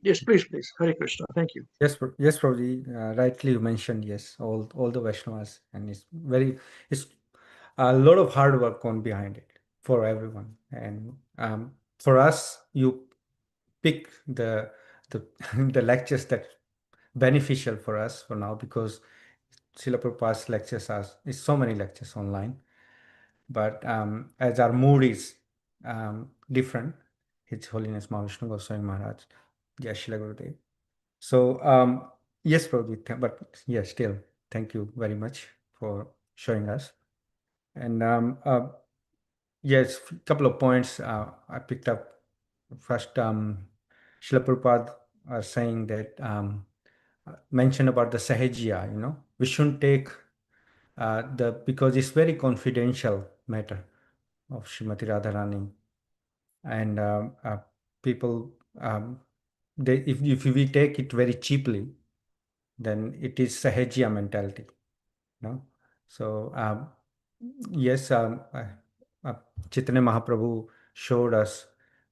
C: Yes, please, please. Hare Krishna. Thank you.
E: Yes, yes, Prabhuji. Rightly you mentioned, yes, all the Vaishnavas, and it's a lot of hard work on behind it for everyone. And for us, you pick the the lectures that beneficial for us for now, because Srila Prabhupada's lectures is so many lectures online. But as our mood is different, His Holiness Mahavishnu Goswami Maharaj, Jai Shri Gurudev. So yes, Prabhuji, but yes, still, thank you very much for showing us. And yes, a couple of points I picked up. First, Srila Prabhupada are saying that mention about the Sahajya, we shouldn't take because it's very confidential matter of Srimati Radharani. And people, if we take it very cheaply, then it is Sahajya mentality. So yes, Chaitanya Mahaprabhu showed us,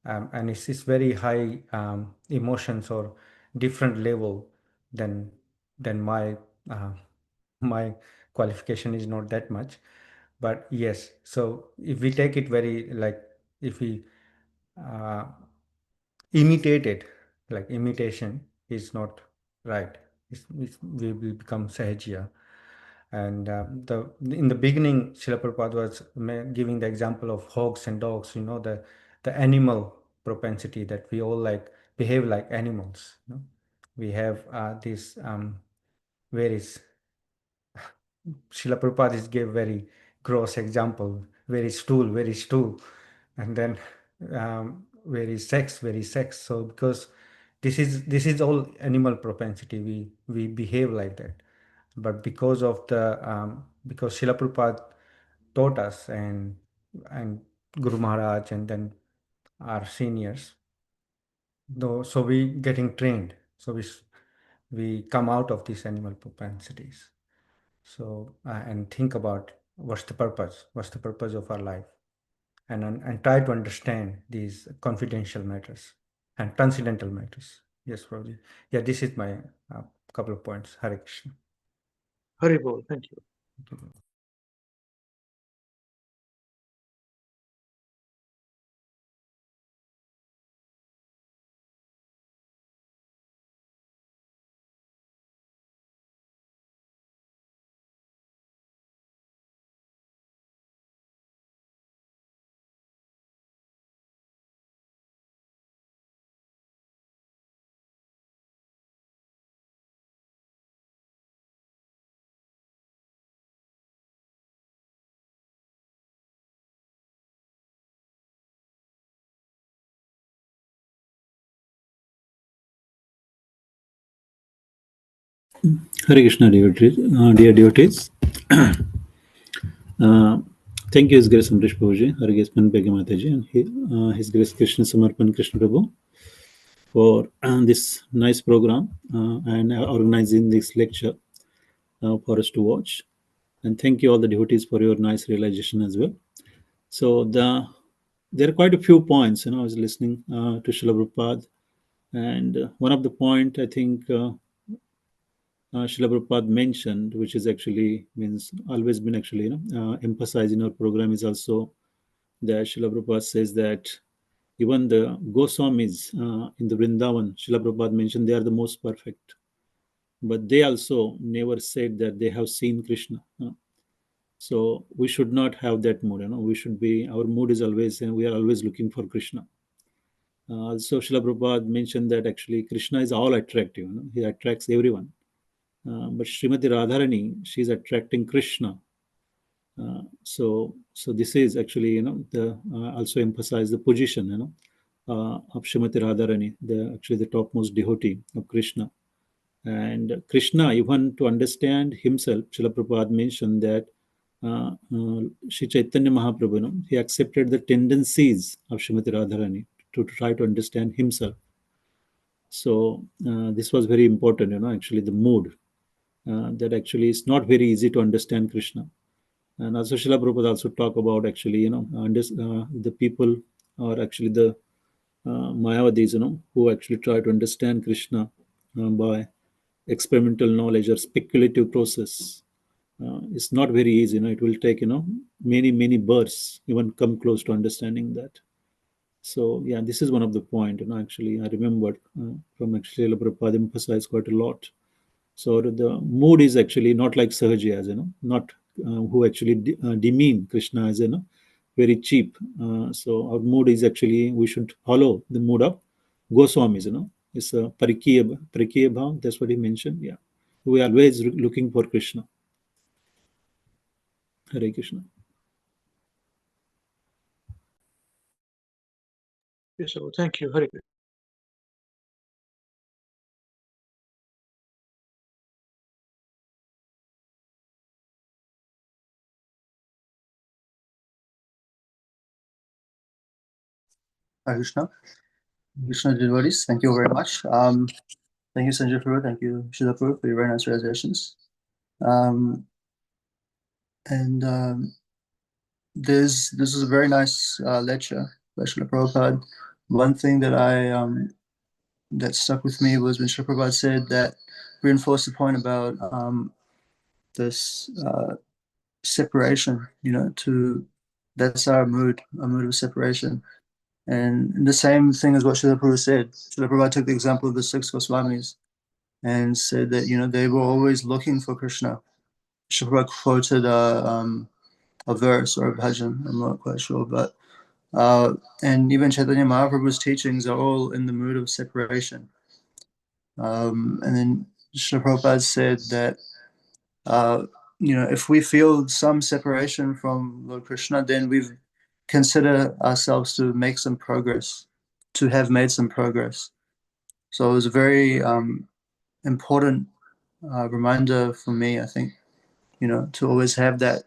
E: and it's very high emotions or different level than my my qualification is not that much. But yes, so if we take it very, like, if we uh, imitate it, like imitation is not right. We will become Sahajya. And in the beginning, Srila Prabhupada was giving the example of hogs and dogs, the animal propensity that we all like behave like animals. We have this where is Srila Prabhupada gave very gross example, very stool, and then very sex. So because this is all animal propensity, we behave like that. But because of because Srila Prabhupada taught us, and Guru Maharaj, and then our seniors, though, so we getting trained. So we come out of these animal propensities. So and think about what's the purpose of our life, and try to understand these confidential matters and transcendental matters. Yes, Prabhuji. Yeah, this is my couple of points. Hare Krishna.
C: Hari Bol. Thank you.
E: Thank you.
F: Hare Krishna, dear devotees. Thank you, His Grace Amrish Prabhuji, Hare Grace Panpege Mataji, and His Grace Krishna Samarpan Krishna Prabhu for this nice program and organizing this lecture for us to watch. And thank you all the devotees for your nice realization as well. So there are quite a few points. I was listening to Srila Prabhupada, and one of the point I think Srila Prabhupada mentioned, which is actually means always been actually emphasized in our program, is also that Srila Prabhupada says that even the Goswamis in the Vrindavan, Srila Prabhupada mentioned they are the most perfect, but they also never said that they have seen Krishna. So we should not have that mood. We should be, our mood is always, and we are always looking for Krishna. Also, Srila Prabhupada mentioned that actually Krishna is all attractive. He attracts everyone. But Srimati Radharani, she's attracting Krishna. So this is actually, the also emphasize the position, of Srimati Radharani, actually the topmost devotee of Krishna. And Krishna, even to understand himself, Srila Prabhupada mentioned that Sri Chaitanya Mahaprabhu, he accepted the tendencies of Srimati Radharani to try to understand himself. So this was very important, actually the mood that actually is not very easy to understand Krishna. And also Srila Prabhupada also talk about actually, the people or actually the Mayavadis, who actually try to understand Krishna by experimental knowledge or speculative process. It's not very easy. It will take many births even come close to understanding that. So yeah, this is one of the point. Actually, I remembered from actually Srila Prabhupada emphasized quite a lot. So the mood is actually not like Sahaji as not who actually demean Krishna as very cheap. So our mood is actually we should follow the mood of Goswamis. It's a parikiya bhav. That's what he mentioned. Yeah, we are always looking for Krishna. Hare Krishna.
C: Yes, sir. Thank you. Hare Krishna.
G: Hare Krishna. Krishna devotees, thank you very much. Thank you, Sanjay Prabhu. Thank you, Srila Prabhu, for your very nice realizations. This is a very nice lecture by Srila Prabhupada. One thing that that stuck with me was when Srila Prabhupada said that reinforced the point about this separation. That's our mood of separation. And the same thing as what Srila Prabhupada said. Srila Prabhupada took the example of the 6 Goswamis and said that, they were always looking for Krishna. Srila Prabhupada quoted a verse or a bhajan, I'm not quite sure, but and even Chaitanya Mahaprabhu's teachings are all in the mood of separation. And then Srila Prabhupada said that, if we feel some separation from Lord Krishna, then we consider ourselves to make some progress, to have made some progress. So it was a very important reminder for me, I think, to always have that,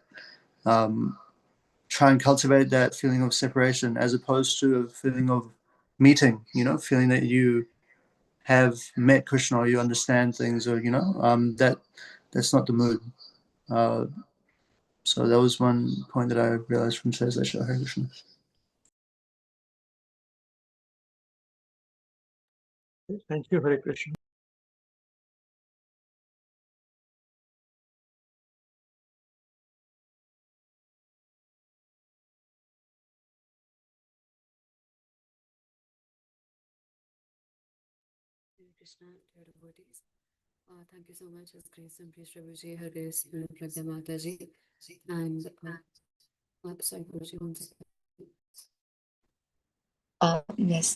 G: try and cultivate that feeling of separation as opposed to a feeling of meeting, feeling that you have met Krishna or you understand things or, that's not the mood. So that was one point that I realized from today's lecture. Hare Krishna.
C: Thank you, Hare Krishna.
H: Krishna, dear devotees. Thank you so much, His Grace and Peace Prabhuji, Her Grace Pragya Mataji, and sorry, Prabhuji, one second. Yes,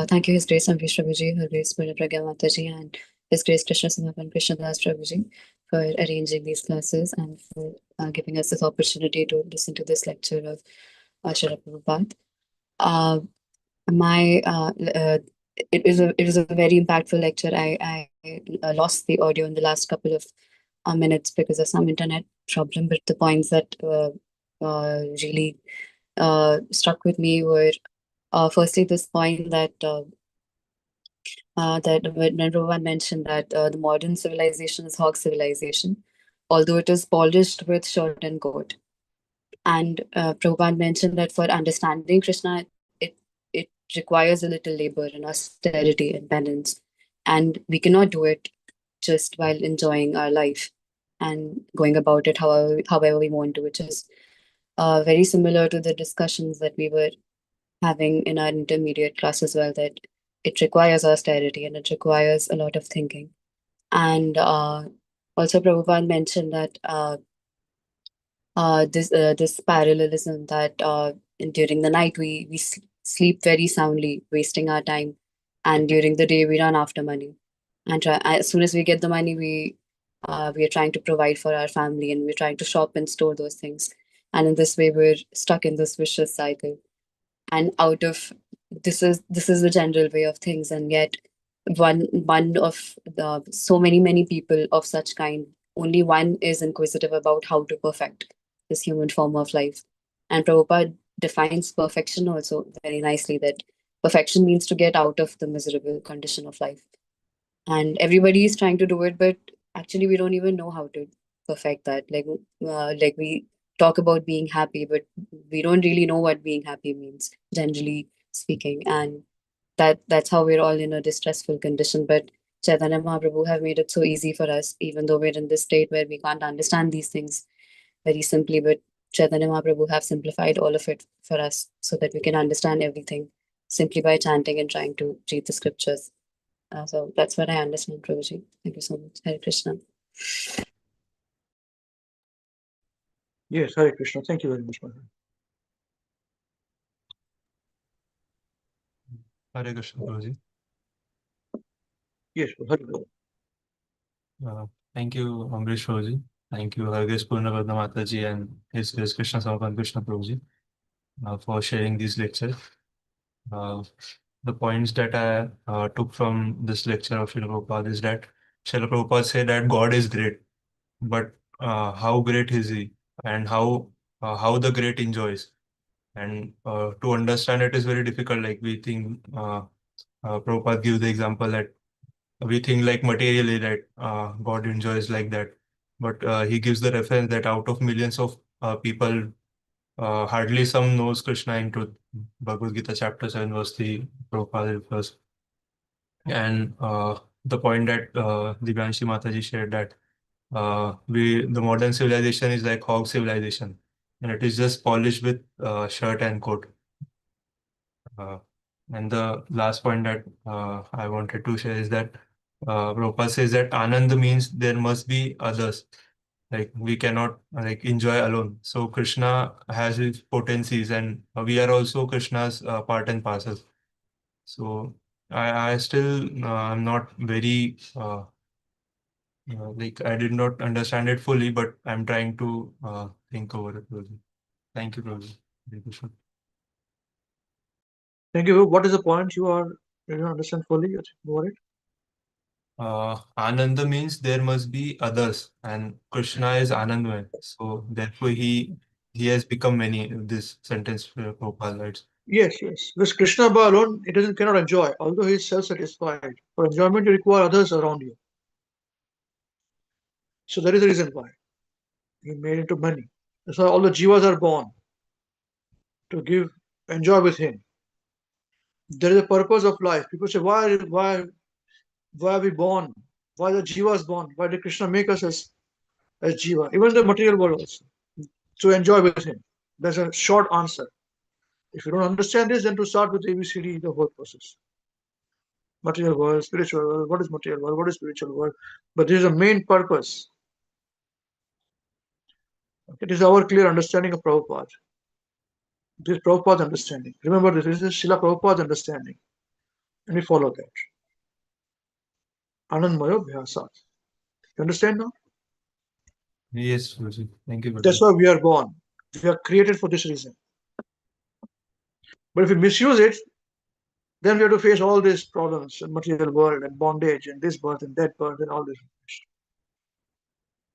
H: thank you, His Grace and Peace Prabhuji, Her Grace Pragya Mataji, and His Grace Krishna Samapan Krishna Das Prabhuji for arranging these classes and for giving us this opportunity to listen to this lecture of Srila Prabhupada. It was a very impactful lecture. I lost the audio in the last couple of minutes because of some internet problem, but the points that really struck with me were firstly this point that when Prabhupada mentioned that the modern civilization is hog civilization, although it is polished with shirt and coat. And Prabhupada mentioned that for understanding Krishna, it requires a little labor and austerity and penance. And we cannot do it just while enjoying our life and going about it however we want to, which is very similar to the discussions that we were having in our intermediate class as well, that it requires austerity and it requires a lot of thinking. And also Prabhupada mentioned that this parallelism that during the night we sleep very soundly, wasting our time, and during the day we run after money, and as soon as we get the money, we are trying to provide for our family, and we're trying to shop and store those things, and in this way we're stuck in this vicious cycle. And out of this is the general way of things, and yet one of the so many people of such kind, only one is inquisitive about how to perfect this human form of life. And Prabhupada defines perfection also very nicely, that perfection means to get out of the miserable condition of life. And everybody is trying to do it, but actually we don't even know how to perfect that. Like we talk about being happy, but we don't really know what being happy means, generally speaking. And that's how we're all in a distressful condition. But Chaitanya Mahaprabhu have made it so easy for us, even though we're in this state where we can't understand these things very simply. But Chaitanya Mahaprabhu have simplified all of it for us so that we can understand everything simply by chanting and trying to read the scriptures. So that's what I understand, Prabhuji. Thank you so much. Hare Krishna.
C: Yes, Hare Krishna. Thank you very much, my friend.
I: Hare Krishna, Prabhuji.
C: Yes, Hare Krishna.
I: Thank you, Amrish Prabhuji. Thank you, Hargesh Purnavardha Mataji and His Grace Krishna Samapan Krishna Prabhuji for sharing these lectures. The points that I took from this lecture of Srila Prabhupada is that Srila Prabhupada said that God is great, but how great is He, and how the great enjoys. And to understand it is very difficult. Like we think, Prabhupada gives the example that we think like materially that God enjoys like that. But he gives the reference that out of millions of people, hardly some knows Krishna in truth. Bhagavad Gita chapter 7 verse 3, Prabhupada refers. And the point that Divyanshi Mataji shared, that the modern civilization is like hog civilization, and it is just polished with shirt and coat. And the last point that I wanted to share is that Prabhupada says that Anand means there must be others. Like we cannot like enjoy alone. So Krishna has his potencies, and we are also Krishna's part and parcel. So I still I'm not very like I did not understand it fully, but I'm trying to think over it. Prabhuji. Thank you, Prabhuji. Hare Krishna.
C: Thank you. What is the point you don't understand fully? Over it.
I: Ananda means there must be others, and Krishna is Anandmay. So therefore he has become many. This sentence Prabhupada writes.
C: Yes. Because Krishna by alone, cannot enjoy, although he is self-satisfied. For enjoyment, you require others around you. So that is the reason why he made into many. That's why all the jivas are born to enjoy with him. There is a purpose of life. People say, why are we born? Why the jivas born? Why did Krishna make us as jiva? Even the material world also, to enjoy with him. That's a short answer. If you don't understand this, then to start with ABCD, the whole process. Material world, spiritual world, what is material world, what is spiritual world? But this is a main purpose. It is our clear understanding of Prabhupada. This is Prabhupada's understanding. Remember, this is Srila Prabhupada's understanding. And we follow that. Anandmaya Bhyasat. You understand now?
I: Yes, Prabhuji. Thank you,
C: That's
I: Prabhuji.
C: why we are born. We are created for this reason. But if we misuse it, then we have to face all these problems in material world and bondage and this birth and that birth and all this.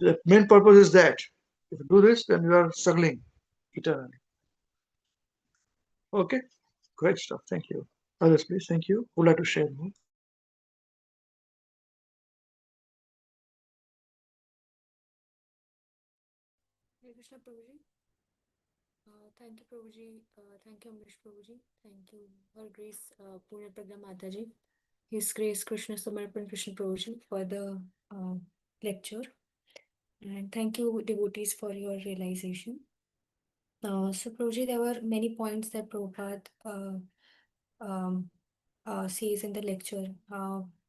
C: The main purpose is that if you do this, then you are struggling eternally. Okay, great stuff. Thank you. Others, please. Thank you. Who would like to share more?
J: Hare Krishna Prabhuji. Thank you, Prabhuji. Thank you, Amrish Prabhuji. Thank you, Her Grace Purna Pragya Mataji, His Grace Krishna Samarpan Krishna Prabhuji for the lecture. And thank you, devotees, for your realization. So, Prabhuji, there were many points that Prabhupada says in the lecture.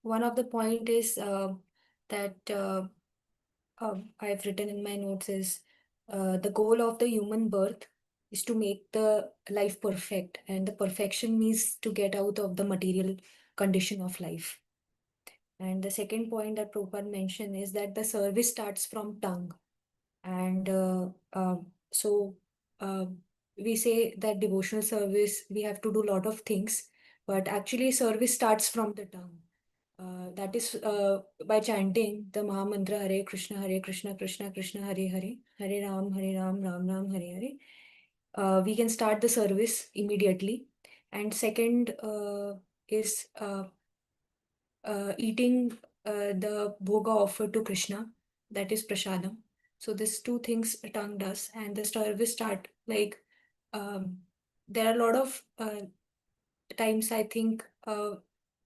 J: One of the point is that I've written in my notes is the goal of the human birth is to make the life perfect, and the perfection means to get out of the material condition of life. And the second point that Prabhupada mentioned is that the service starts from tongue. And so we say that devotional service, we have to do a lot of things, but actually service starts from the tongue. that is by chanting the Mahamantra Hare Krishna, Krishna Krishna, Hare Hare, Hare Ram, Ram Ram, Hare Hare. We can start the service immediately. And second is eating the bhoga offered to Krishna, that is prasadam. So these two things tongue does, and the service start like there are a lot of times I think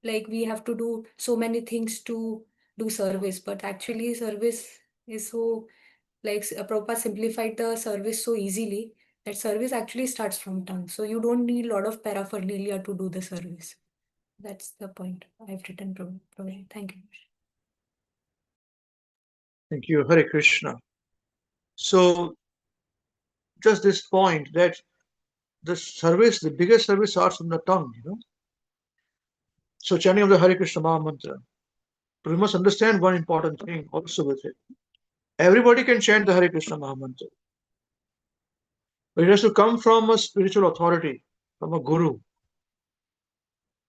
J: like we have to do so many things to do service, but actually service is so like Prabhupada simplified the service so easily that service actually starts from tongue. So you don't need a lot of paraphernalia to do the service. That's the point I've written, Prabhupada. Thank you.
C: Thank you, Hare Krishna. So, just this point that the service, the biggest service starts from the tongue, So, chanting of the Hare Krishna Maha Mantra. But we must understand one important thing also with it. Everybody can chant the Hare Krishna Maha Mantra, but it has to come from a spiritual authority, from a guru.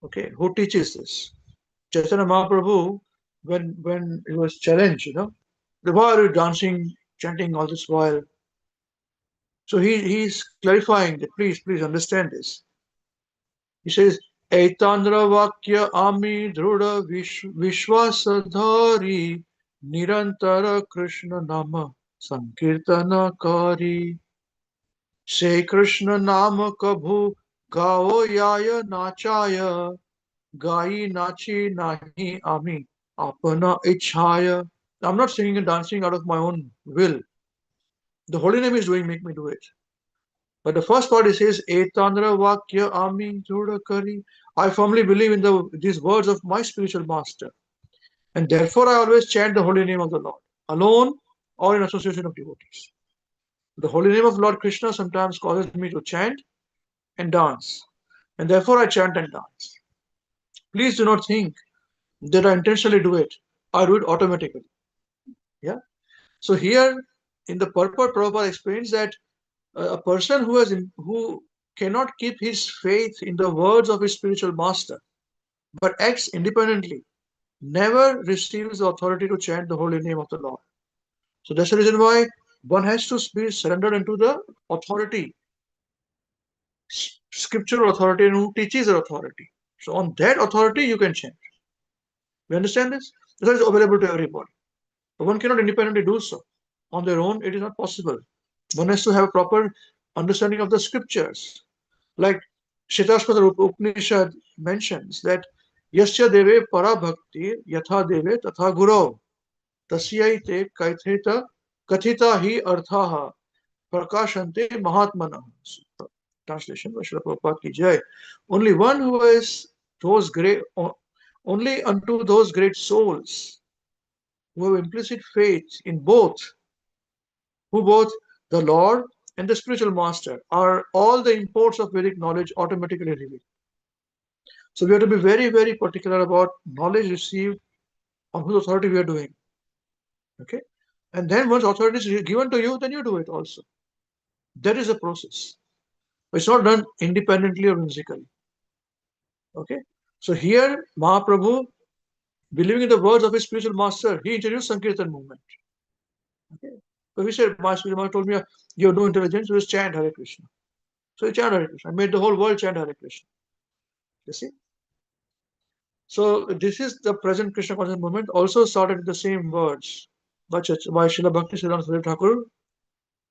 C: Okay, who teaches this? Chaitanya Mahaprabhu, when he was challenged, why are you dancing, chanting all this while? So he's clarifying that please understand this. He says, Aitandra Vakya Ami Dhruda Vishwasadhari Nirantara Krishna Nama Sankirtana Kari Se Krishna Nama Kabhu Gao Yaya Nachaya Gai Nachi Nahi Ami Apana Ichhaya. I'm not singing and dancing out of my own will. The holy name is doing, make me do it. But the first part it says, Etandra Vakya Ami Dhruda Kari. I firmly believe in these words of my spiritual master. And therefore I always chant the holy name of the Lord, alone or in association of devotees. The holy name of Lord Krishna sometimes causes me to chant and dance. And therefore I chant and dance. Please do not think that I intentionally do it. I do it automatically. Yeah. So here in the purport, Prabhupada explains that a person who cannot keep his faith in the words of his spiritual master, but acts independently, never receives the authority to chant the holy name of the Lord. So that's the reason why one has to be surrendered into the authority, scriptural authority, and who teaches the authority. So on that authority you can chant. You understand this? This is available to everybody. But one cannot independently do so. On their own, it is not possible. One has to have a proper understanding of the scriptures. Like Shvetashvatara Upanishad mentions that Yasya deve para bhakti yatha deve tatha guru tasyaite kaitheta kathita hi arthaha prakashante mahatmana. Translation by Srila Prabhupada ki jai. Only one who is those great, only unto those great souls who have implicit faith in both, who both the Lord and the spiritual master are all the imports of Vedic knowledge automatically revealed. So we have to be very, very particular about knowledge received on whose authority we are doing. Okay? And then once authority is given to you, then you do it also. That is a process. It's not done independently or whimsically. Okay? So here, Mahaprabhu, believing in the words of his spiritual master, he introduced Sankirtan movement. Okay? So we said, my spiritual master told me, you have no intelligence, you just chant Hare Krishna. So he chanted Hare Krishna. I made the whole world chant Hare Krishna. You see? So this is the present Krishna consciousness movement, also started with the same words. But why Srila Bhakti Siddhanta Saraswati Thakur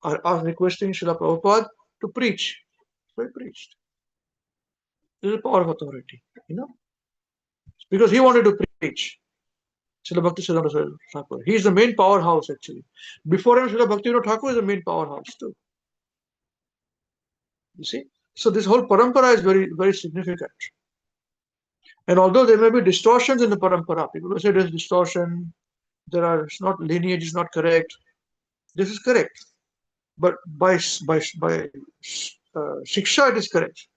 C: are requesting Srila Prabhupada to preach. So he preached. This is the power of authority, because he wanted to preach. Srila Bhakti Siddhanta Saraswati Thakur. He is the main powerhouse actually. Before him, Srila Bhakti Thakur is the main powerhouse too. You see? So this whole parampara is very, very significant. And although there may be distortions in the parampara, people will say there's distortion, it's not lineage is not correct. This is correct, but by shiksha it is correct.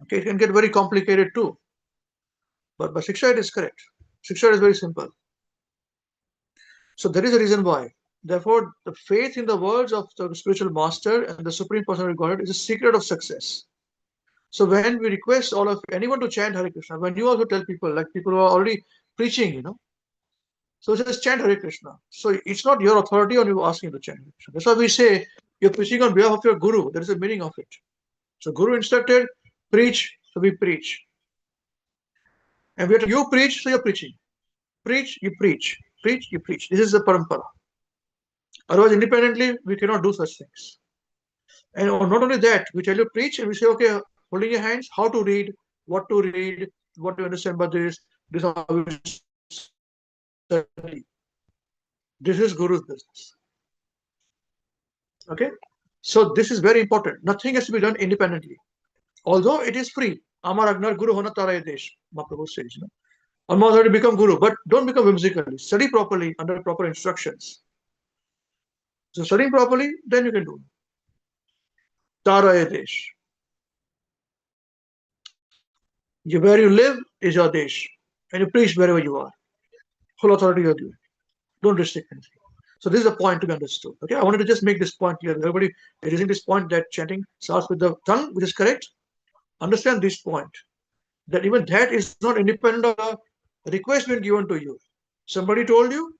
C: Okay, it can get very complicated too, but by shiksha it is correct. Shiksha is very simple. So there is a reason why. Therefore, the faith in the words of the spiritual master and the Supreme Personality of Godhead is a secret of success. So when we request all of anyone to chant Hare Krishna, when you also tell people, like people who are already preaching, so just chant Hare Krishna. So it's not your authority on you asking to chant Hare Krishna. That's why we say you're preaching on behalf of your guru. That is the meaning of it. So guru instructed, preach, so we preach. And we have to, you preach, so you're preaching. Preach, you preach. Preach, you preach. This is the parampara. Otherwise, independently, we cannot do such things. And not only that, we tell you preach, and we say, okay, holding your hands, how to read, what to understand by this is how we study. This is Guru's business. Okay? So this is very important. Nothing has to be done independently. Although it is free. Amar Agnar Guru Hona Tara Desh, Mahaprabhu says. Almost already become Guru, but don't become whimsically. Study properly under proper instructions. So studying properly, then you can do. Tara Desh. Where you live is your Desh. And you preach wherever you are. Full authority you are doing. Don't restrict anything. So this is a point to be understood. Okay, I wanted to just make this point clear. Everybody raising this point that chanting starts with the tongue, which is correct. Understand this point. That even that is not independent of a request being given to you. Somebody told you,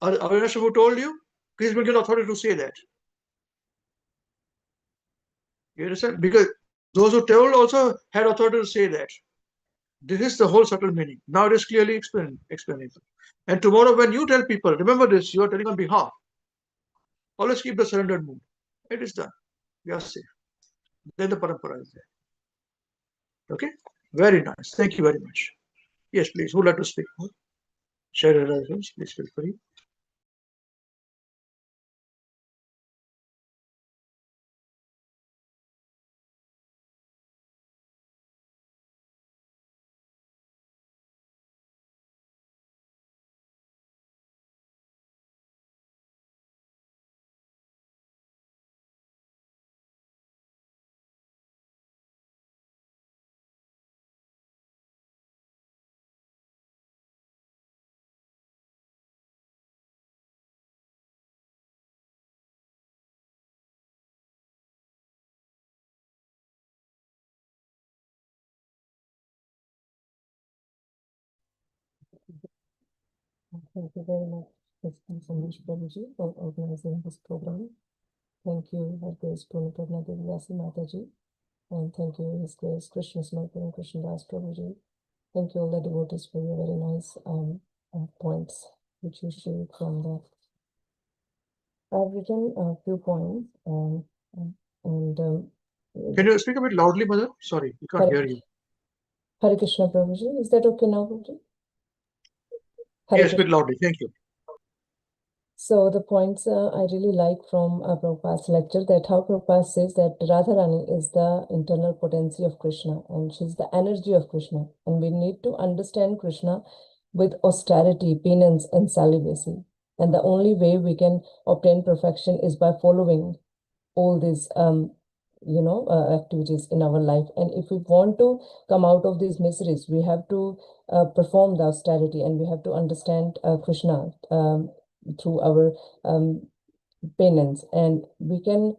C: Avinash who told you, please bring your authority to say that. You understand? Because those who told also had authority to say that. This is the whole subtle meaning. Now it is clearly explainable. And tomorrow when you tell people, remember this, you are telling on behalf. Always keep the surrendered mood. It is done. We are safe. Then the parampara is there. Okay? Very nice. Thank you very much. Yes, please. Who would like to speak more? Share your results. Please feel free.
K: Thank you very much, Sandesh Prabhuji, for organizing this program. Thank you, Her Grace Purnapradna Devidasi Mataji, and thank you, His Grace Krishna Smarpan and Krishna Das Prabhuji. Thank you all the devotees for your very nice points which you shared from that. I've written a few points
C: Can you speak a bit loudly, Mother? Sorry, we can't hear you.
K: Hare Krishna Prabhuji, is that okay now, Prabhuji?
C: Yes, speak loudly. Thank you.
K: So the points I really like from Prabhupada's lecture, that how Prabhupada says that Radharani is the internal potency of Krishna and she's the energy of Krishna. And we need to understand Krishna with austerity, penance and celibacy. And the only way we can obtain perfection is by following all these activities in our life. And if we want to come out of these miseries, we have to perform the austerity and we have to understand Krishna through our penance, and we can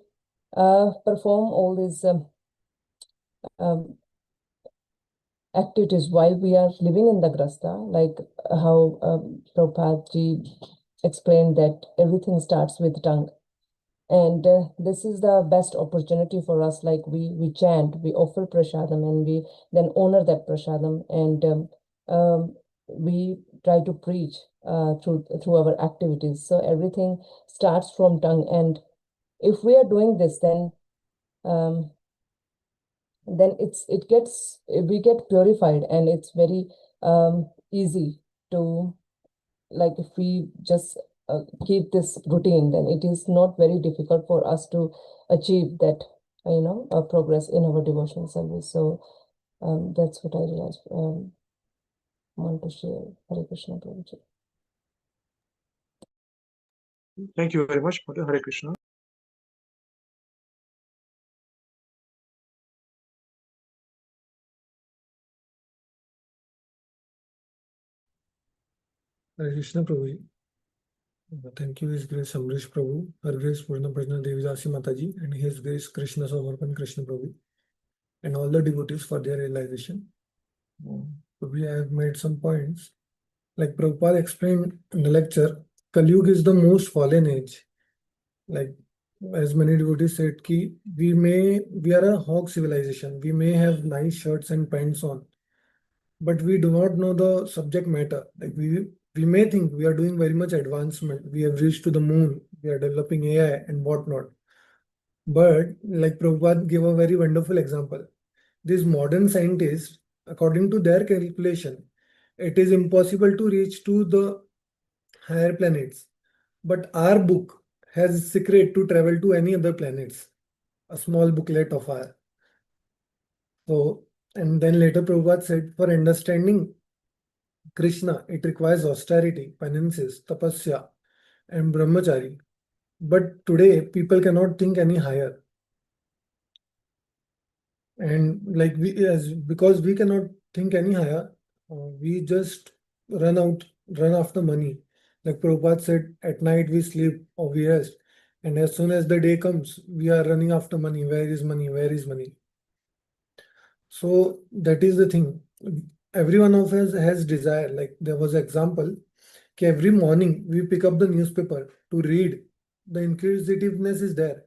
K: perform all these activities while we are living in the grasta, like how Prabhupada ji explained that everything starts with tongue. And this is the best opportunity for us, like we chant, we offer prasadam, and we then honor that prasadam, and we try to preach through our activities. So everything starts from tongue, and if we are doing this, then we get purified, and it's very easy to, like, if we just keep this routine, then it is not very difficult for us to achieve that progress in our devotional service. So that's what I realized. Want to share. Hare Krishna Prabhuji.
C: Thank you very much, Mother. Hare Krishna.
L: Hare Krishna Prabhuji. Thank you, His Grace Amrish Prabhu, Her Grace Purnapradna Devidasi Mataji, and His Grace Krishna Samarpan Krishna Prabhu and all the devotees for their realization. So we have made some points. Like Prabhupada explained in the lecture, Kali Yuga is the most fallen age. Like as many devotees said, we are a hog civilization. We may have nice shirts and pants on, but we do not know the subject matter. Like we may think we are doing very much advancement. We have reached to the moon. We are developing AI and whatnot. But like Prabhupada gave a very wonderful example. These modern scientists, according to their calculation, it is impossible to reach to the higher planets. But our book has secret to travel to any other planets. A small booklet of our. So, and then later Prabhupada said, for understanding Krishna, it requires austerity, penances, tapasya, and brahmachari. But today, people cannot think any higher. And like because we cannot think any higher, we just run after money. Like Prabhupada said, at night we sleep or we rest. And as soon as the day comes, we are running after money. Where is money? Where is money? So that is the thing. Every one of us has desire. Like there was an example, every morning we pick up the newspaper to read. The inquisitiveness is there,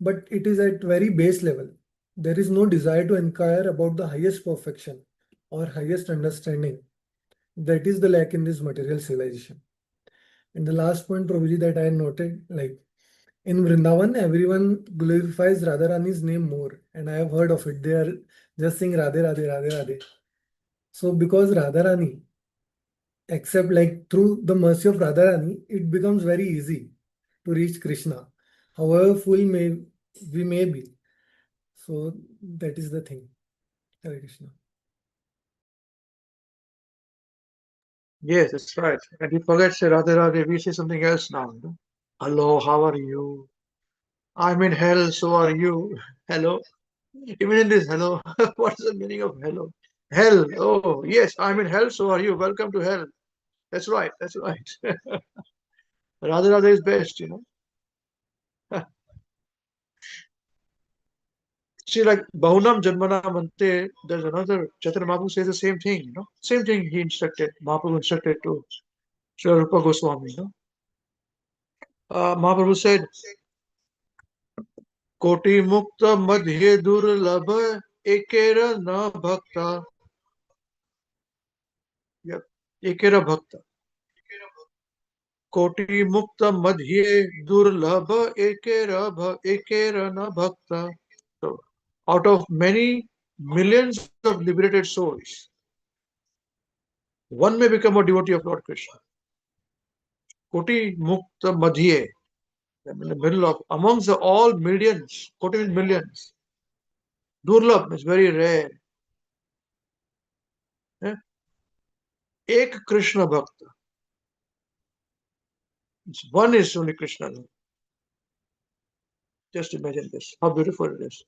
L: but it is at very base level. There is no desire to inquire about the highest perfection or highest understanding. That is the lack in this material civilization. And the last point, Prabhuji, that I noted, like in Vrindavan, everyone glorifies Radharani's name more. And I have heard of it. They are just saying Radhe, Radhe, Radhe, Radhe. So because Radharani, except like through the mercy of Radharani, it becomes very easy to reach Krishna, however full we may be. So that is the thing. Hare Krishna.
C: Yes, that's right. And we forget say Radhe Radhe, we say something else now. You know? Hello, how are you? I'm in hell, so are you. Hello. Even in this hello, what is the meaning of hello? Hell. Oh, yes, I'm in hell, so are you. Welcome to hell. That's right. That's right. Radhe Radhe is best, you know. See, like Bahunam Janmana Mante, there's another Chaitanya Mahaprabhu says the same thing, you know. Same thing he instructed, Mahaprabhu instructed to Srila Rupa Goswami, you know. Mahaprabhu said, Koti Mukta Madhye Durlabha Ekera Na Bhakta. Yep, Ekera Bhakta. Koti Mukta Madhye Durlabha Ekera Na Bhakta. So, out of many millions of liberated souls, one may become a devotee of Lord Krishna. Koti Mukta Madhye, in the middle of, amongst the all millions, Koti means millions. Durlabh is very rare. Eh? Ek Krishna Bhakta. One is only Krishna. Just imagine this, how beautiful it is.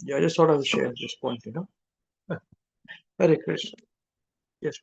C: Yeah, I just thought I would share this point, you know. Hare Krishna. Yes.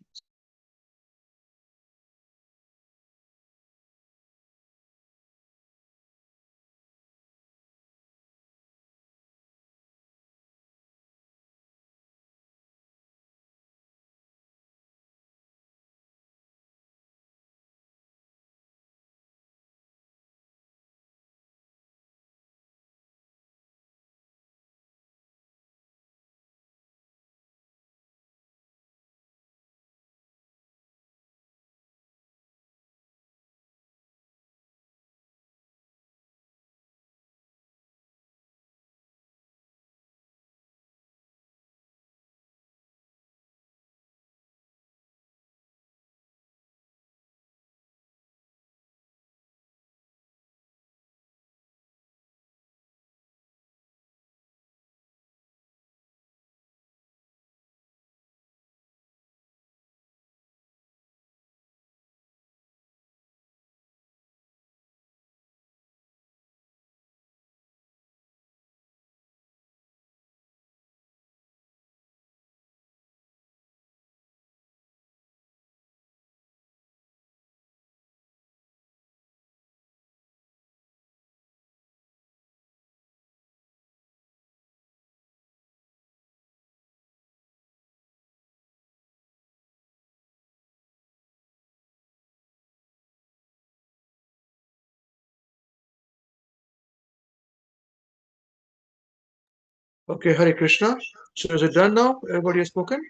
C: Okay, Hare Krishna. So is it done now? Everybody has spoken?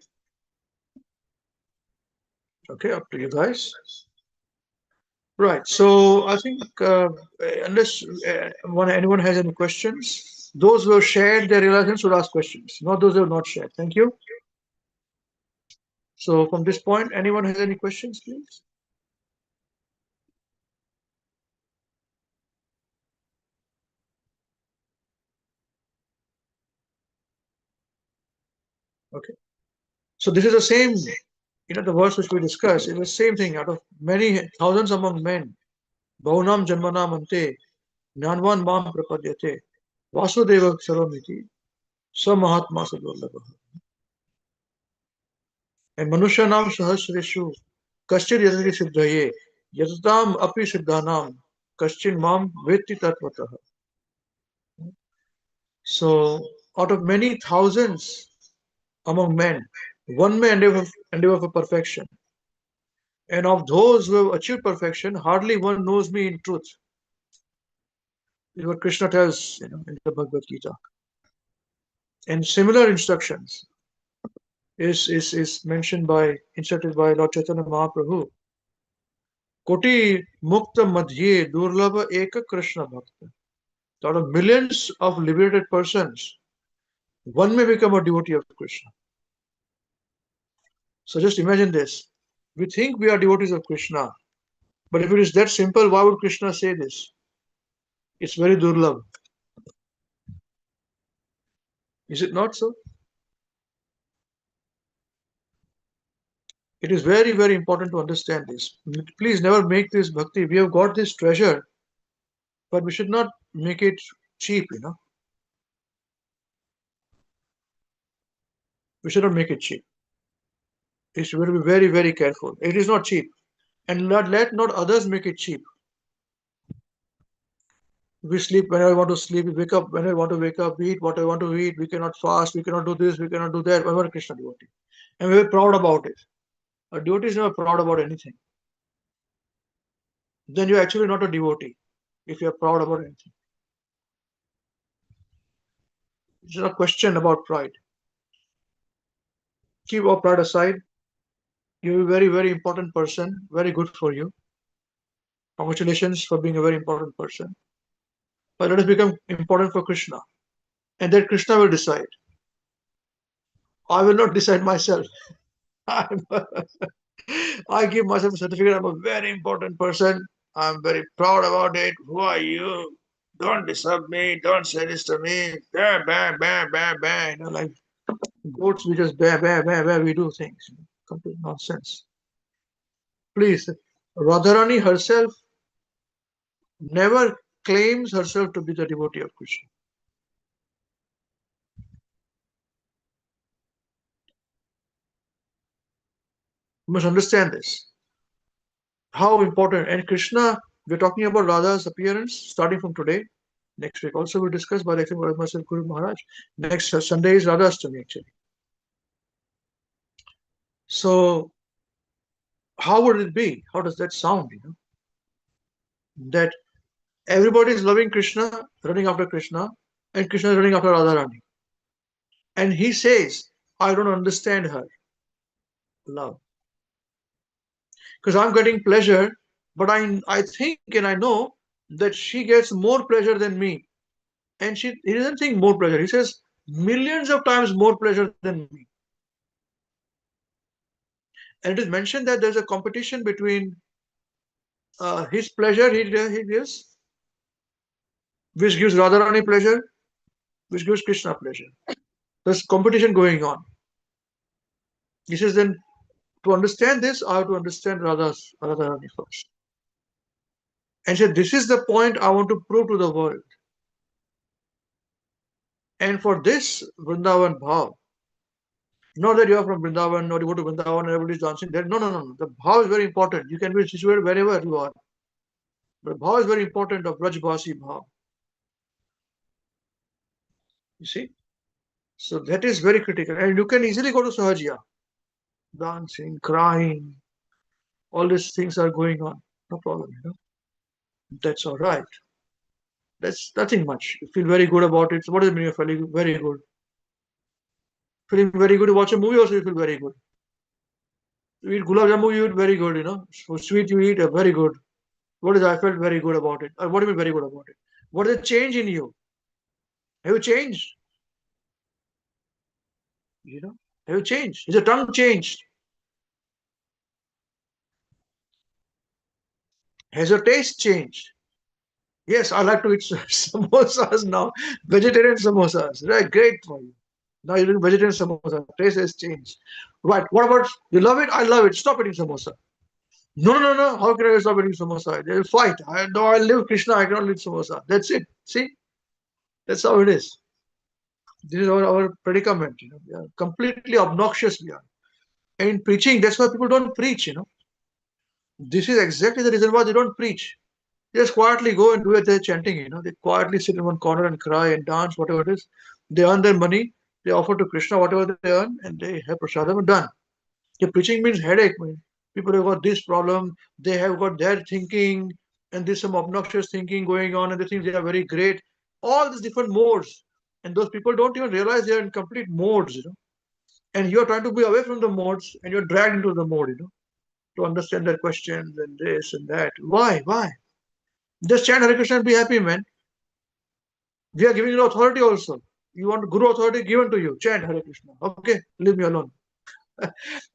C: Okay, up to you guys. Right. So I think unless anyone has any questions, those who have shared their realizations should ask questions, not those who have not shared. Thank you. So from this point, anyone has any questions, please? Okay. So this is the same, the verse which we discussed is the same thing. Out of many thousands among men, Bahunam Janmanam Ante, Jnanvan Mam Prapadyate, Vasudeva Sarvamiti, Samahatma Sadvallabha. And Manushanam Sahasreshu, Kaschir Yadati Siddhaye, Yatatam Api Siddhanam, Kaschin Mam Vetti Tatvataha. So, out of many thousands among men, one may endeavor for perfection. And of those who have achieved perfection, hardly one knows me in truth. This is what Krishna tells in the Bhagavad Gita. And similar instructions is mentioned inserted by Lord Chaitanya Mahaprabhu. Koti Mukta Madhye Durlabha Eka Krishna Bhakta. Out of millions of liberated persons, one may become a devotee of Krishna. So just imagine this. We think we are devotees of Krishna, but if it is that simple, why would Krishna say this? It's very durlabh. Is it not so? It is very, very important to understand this. Please never make this bhakti. We have got this treasure, but we should not make it cheap, We should not make it cheap. We should be very, very careful. It is not cheap. And let not others make it cheap. We sleep when I want to sleep, we wake up when I want to wake up, we eat what I want to eat, we cannot fast, we cannot do this, we cannot do that. We are a Krishna devotee. And we are proud about it. A devotee is never proud about anything. Then you're actually not a devotee if you're proud about anything. It's not a question about pride. Keep our pride aside. You're a very, very important person. Very good for you. Congratulations for being a very important person. But let us become important for Krishna. And then Krishna will decide. I will not decide myself. I give myself a certificate. I'm a very important person. I'm very proud about it. Who are you? Don't disturb me. Don't say this to me. Bah, bah, bah, bah, bah. Like goats, we just bah, bah, bah, bah, we do things. Complete nonsense. Please, Radharani herself never claims herself to be the devotee of Krishna. You must understand this. How important. And Krishna, we're talking about Radha's appearance starting from today. Next week also we'll discuss by the example of myself, Guru Maharaj. Next Sunday is Radhashtami actually. So how would it be? How does that sound? That everybody is loving Krishna, running after Krishna, and Krishna is running after Radharani. And he says, I don't understand her love. Because I'm getting pleasure, but I think and I know that she gets more pleasure than me. And he doesn't think more pleasure. He says millions of times more pleasure than me. And it is mentioned that there's a competition between his pleasure he gives, which gives Radharani pleasure, which gives Krishna pleasure. There's competition going on. He says then to understand this, I have to understand Radharani first. And said, this is the point I want to prove to the world. And for this, Vrindavan Bhav, not that you are from Vrindavan or you go to Vrindavan and everybody's dancing there. No. The Bhav is very important. You can be situated wherever you are. But Bhav is very important of Brajbhasi Bhav. You see? So that is very critical. And you can easily go to Sahajiya. Dancing, crying, all these things are going on. No problem, That's all right. That's nothing much. You feel very good about it. So what does it mean you're feeling very good? Feeling very good. You watch a movie also, you feel very good. You eat gulab jamun, you eat very good, you know. So sweet you eat, very good. What is I felt very good about it? Or what do you mean very good about it? What is the change in you? Have you changed? You know, have you changed? Is your tongue changed? Has your taste changed? Yes, I like to eat samosas now. Vegetarian samosas. Right, great for you. Now you're doing vegetarian samosa. Taste has changed. Right. What about you love it? I love it. Stop eating samosa. No, no, no. How can I stop eating samosa? They'll fight. I live Krishna. I cannot eat samosa. That's it. See? That's how it is. This is our predicament. You know, we are completely obnoxious. We are. And in preaching, that's why people don't preach. You know, this is exactly the reason why they don't preach. They just quietly go and do it. They're chanting. You know, they quietly sit in one corner and cry and dance, whatever it is. They earn their money. They offer to Krishna whatever they earn, and they have prasadam and done. The preaching means headache. Man. People have got this problem. They have got their thinking, and there's some obnoxious thinking going on, and they think they are very great. All these different modes, and those people don't even realize they are in complete modes. You know, and you are trying to be away from the modes, and you're dragged into the mode. You know, to understand their questions and this and that. Why? Why? Just chant Hare Krishna and be happy, man. We are giving you authority also. You want Guru authority given to you. Chant Hare Krishna. Okay, leave me alone.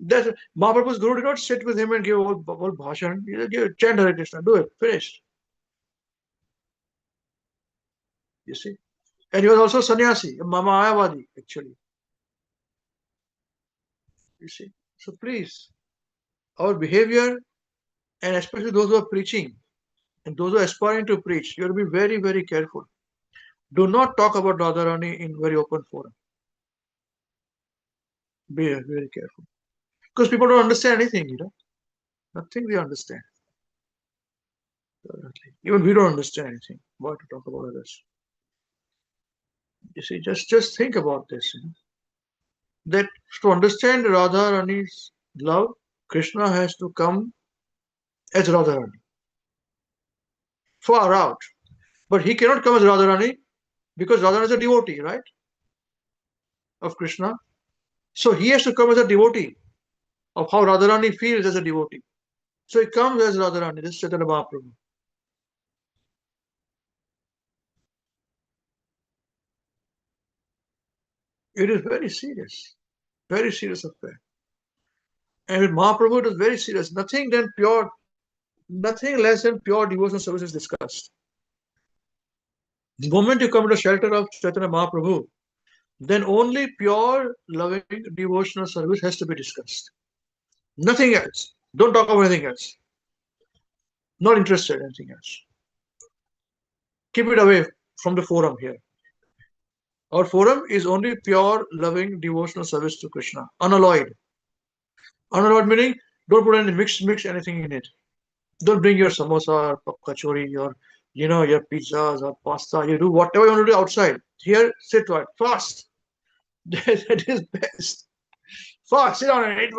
C: That's Mahaprabhu's Guru did not sit with him and give all bhashan. He just gave chant Hare Krishna. Do it. Finished. You see? And he was also sannyasi, a Mama Ayavadi, actually. You see? So please, our behavior, and especially those who are preaching, and those who are aspiring to preach, you have to be very, very careful. Do not talk about Radharani in very open forum. Be very careful. Because people don't understand anything, you know. Nothing they understand. Even we don't understand anything. Why to talk about others? You see, just think about this. You know, that to understand Radharani's love, Krishna has to come as Radharani. Far out. But he cannot come as Radharani because Radharani is a devotee, right? Of Krishna. So he has to come as a devotee of how Radharani feels as a devotee. So he comes as Radharani, this is Chaitanya Mahaprabhu. It is very serious affair. And with Mahaprabhu, it is very serious. Nothing less than pure devotional service is discussed. The moment you come to the shelter of Chaitanya Mahaprabhu, then only pure, loving, devotional service has to be discussed. Nothing else. Don't talk about anything else. Not interested in anything else. Keep it away from the forum here. Our forum is only pure, loving, devotional service to Krishna, unalloyed. Unalloyed meaning don't put any mix anything in it. Don't bring your samosa or kachori or your pizzas or pasta. You do whatever you want to do outside. Here, sit right, fast. That is best. Fast, sit down and eat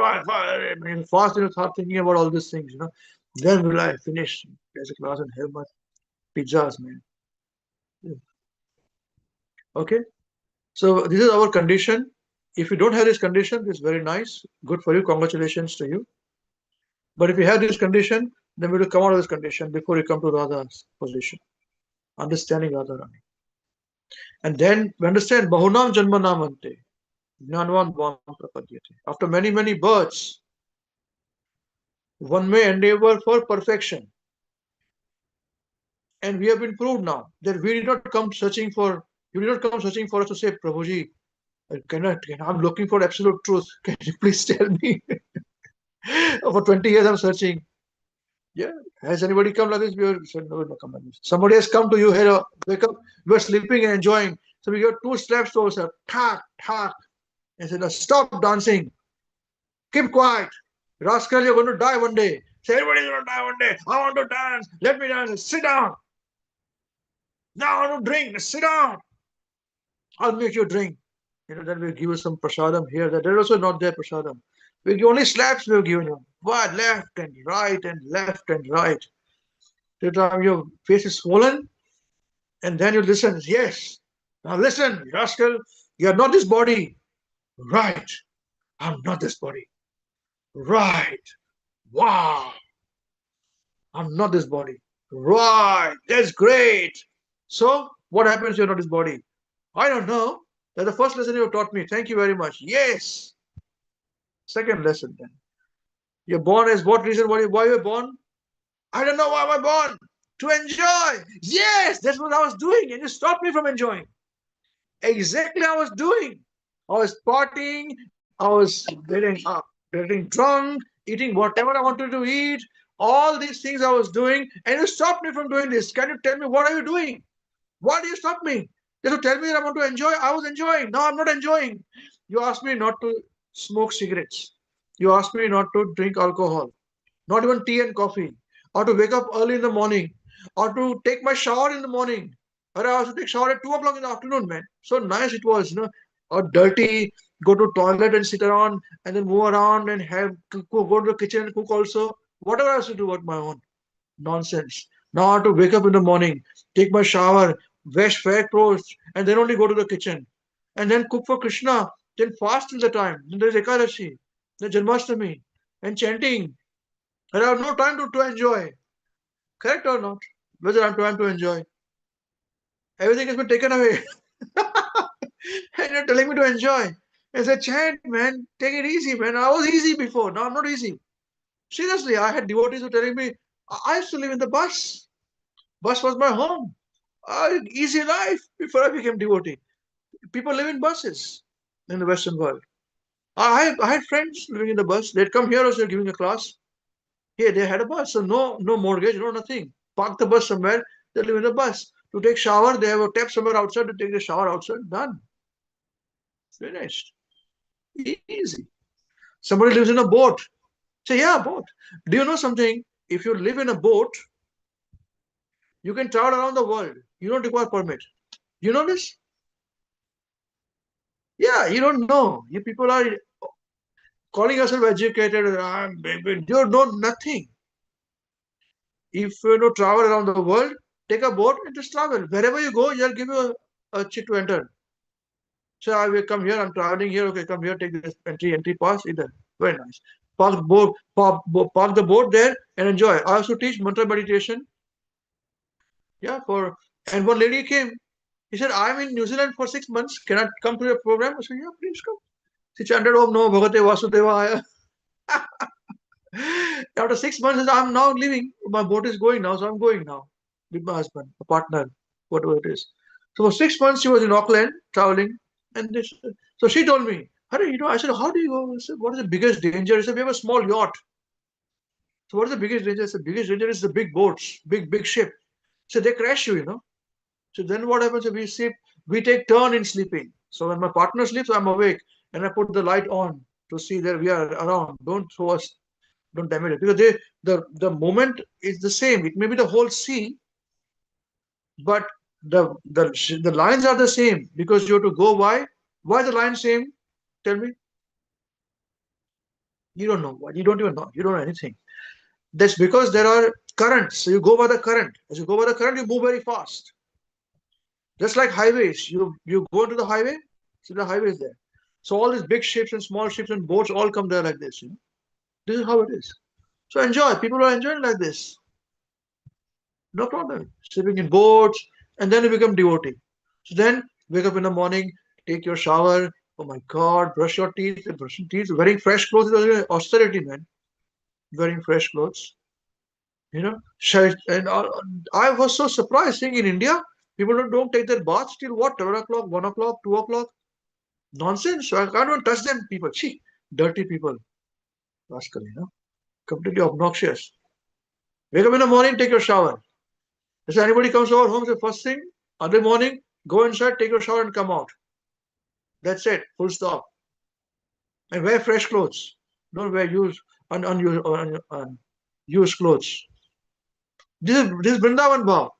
C: fast. Start thinking about all these things. Then will I finish as a class and have my pizzas, man. Okay. So this is our condition. If you don't have this condition, it's very nice. Good for you. Congratulations to you. But if you have this condition, then we will come out of this condition before you come to Radha's position. Understanding Radharani. And then we understand Bahunam Janmanamante. Jnanvan Vam Prapadyate. After many, many births, one may endeavor for perfection. And we have been proved now that we did not come searching for, you did not come searching for us to say, Prabhuji, I'm looking for absolute truth. Can you please tell me? For 20 years I'm searching. Yeah. Has anybody come like this? We said, no, no, come like this. Somebody has come to you here, wake up, you are sleeping and enjoying. So we got two slaps to ourselves. Thak, thak. And said, stop dancing. Keep quiet. Rascal, you're going to die one day. Say, everybody's going to die one day. I want to dance. Let me dance. Sit down. Now I want to drink. Sit down. I'll make you drink. Then we'll give you some prasadam here. That is also not their prasadam. We give only slaps we've given you. What? Left and right and left and right. The time your face is swollen, and then you listen. Yes. Now listen, rascal. You are not this body. Right. I'm not this body. Right. Wow. I'm not this body. Right. That's great. So what happens you're not this body? I don't know. That's the first lesson you taught me. Thank you very much. Yes. Second lesson then. You're born as what reason? Why you're born? I don't know why am I born. To enjoy. Yes, that's what I was doing. And you stopped me from enjoying. Exactly I was doing. I was partying. I was getting drunk, eating whatever I wanted to eat. All these things I was doing. And you stopped me from doing this. Can you tell me what are you doing? Why do you stop me? Just to tell me that I want to enjoy. I was enjoying. Now I'm not enjoying. You asked me not to smoke cigarettes. You asked me not to drink alcohol, not even tea and coffee, or to wake up early in the morning, or to take my shower in the morning. Or I also take shower at 2 o'clock in the afternoon, man. So nice it was, or dirty, go to toilet and sit around, and then move around and go to the kitchen and cook also. Whatever I have to do at my own. Nonsense. Now I have to wake up in the morning, take my shower, wash fair clothes, and then only go to the kitchen. And then cook for Krishna, then fast till the time. Then there's Ekadashi, then Janmashtami, and chanting. And I have no time to enjoy. Correct or not? Whether I'm trying to enjoy. Everything has been taken away. And you're telling me to enjoy. I said, chant, man, take it easy, man. I was easy before. Now I'm not easy. Seriously, I had devotees who were telling me, I used to live in the bus. Bus was my home. Easy life before I became devotee. People live in buses in the Western world. I had friends living in the bus. They'd come here also giving a class. Here they had a bus, so no mortgage, no nothing. Park the bus somewhere. They live in the bus. To take shower, they have a tap somewhere outside to take the shower outside. Done. Finished. Easy. Somebody lives in a boat. Say, yeah, boat. Do you know something? If you live in a boat, you can travel around the world. You don't require permit. You know this? Yeah, you don't know. You people are calling yourself educated. You know nothing. If you travel around the world, take a boat and just travel. Wherever you go, they'll give you a chit to enter. So I will come here, I'm traveling here, okay, come here, take this entry pass, either. Very nice. Park the boat there and enjoy. I also teach mantra meditation. Yeah, and one lady came. He said, I'm in New Zealand for 6 months. Can I come to your program? I said, yeah, please come. She chanted, Om No Bhagate Vasudevaya. After 6 months, I'm now leaving. My boat is going now, so I'm going now with my husband, a partner, whatever it is. So for 6 months, she was in Auckland traveling. And so she told me, Hare, I said, how do you go? I said, what is the biggest danger? She said, we have a small yacht. So what is the biggest danger? I said, the biggest danger is the big boats, big ship. So they crash you. So then what happens is we take turn in sleeping. So when my partner sleeps, I'm awake and I put the light on to see that we are around. Don't throw us, don't damage it. Because the moment is the same. It may be the whole sea, but the lines are the same because you have to go by. Why the line same? Tell me. You don't know what. You don't even know. You don't know anything. That's because there are currents. So you go by the current. As you go by the current, you move very fast. Just like highways. You go to the highway, so the highway is there. So all these big ships and small ships and boats all come there like this. This is how it is. So enjoy. People are enjoying like this. No problem. Sleeping in boats, and then you become devotee. So then wake up in the morning, take your shower. Oh my God, brush your teeth, wearing fresh clothes is austerity, man. Wearing fresh clothes. And I was so surprised seeing in India, people don't take their baths till what? 12 o'clock, 1 o'clock, 2 o'clock. Nonsense. I can't even touch them, people. Gee, dirty people. Rascal, completely obnoxious. Wake up in the morning, take your shower. If anybody comes over home, the first thing, early morning, go inside, take your shower and come out. That's it. Full stop. And wear fresh clothes. Don't wear used clothes. This is Vrindavan Bhav.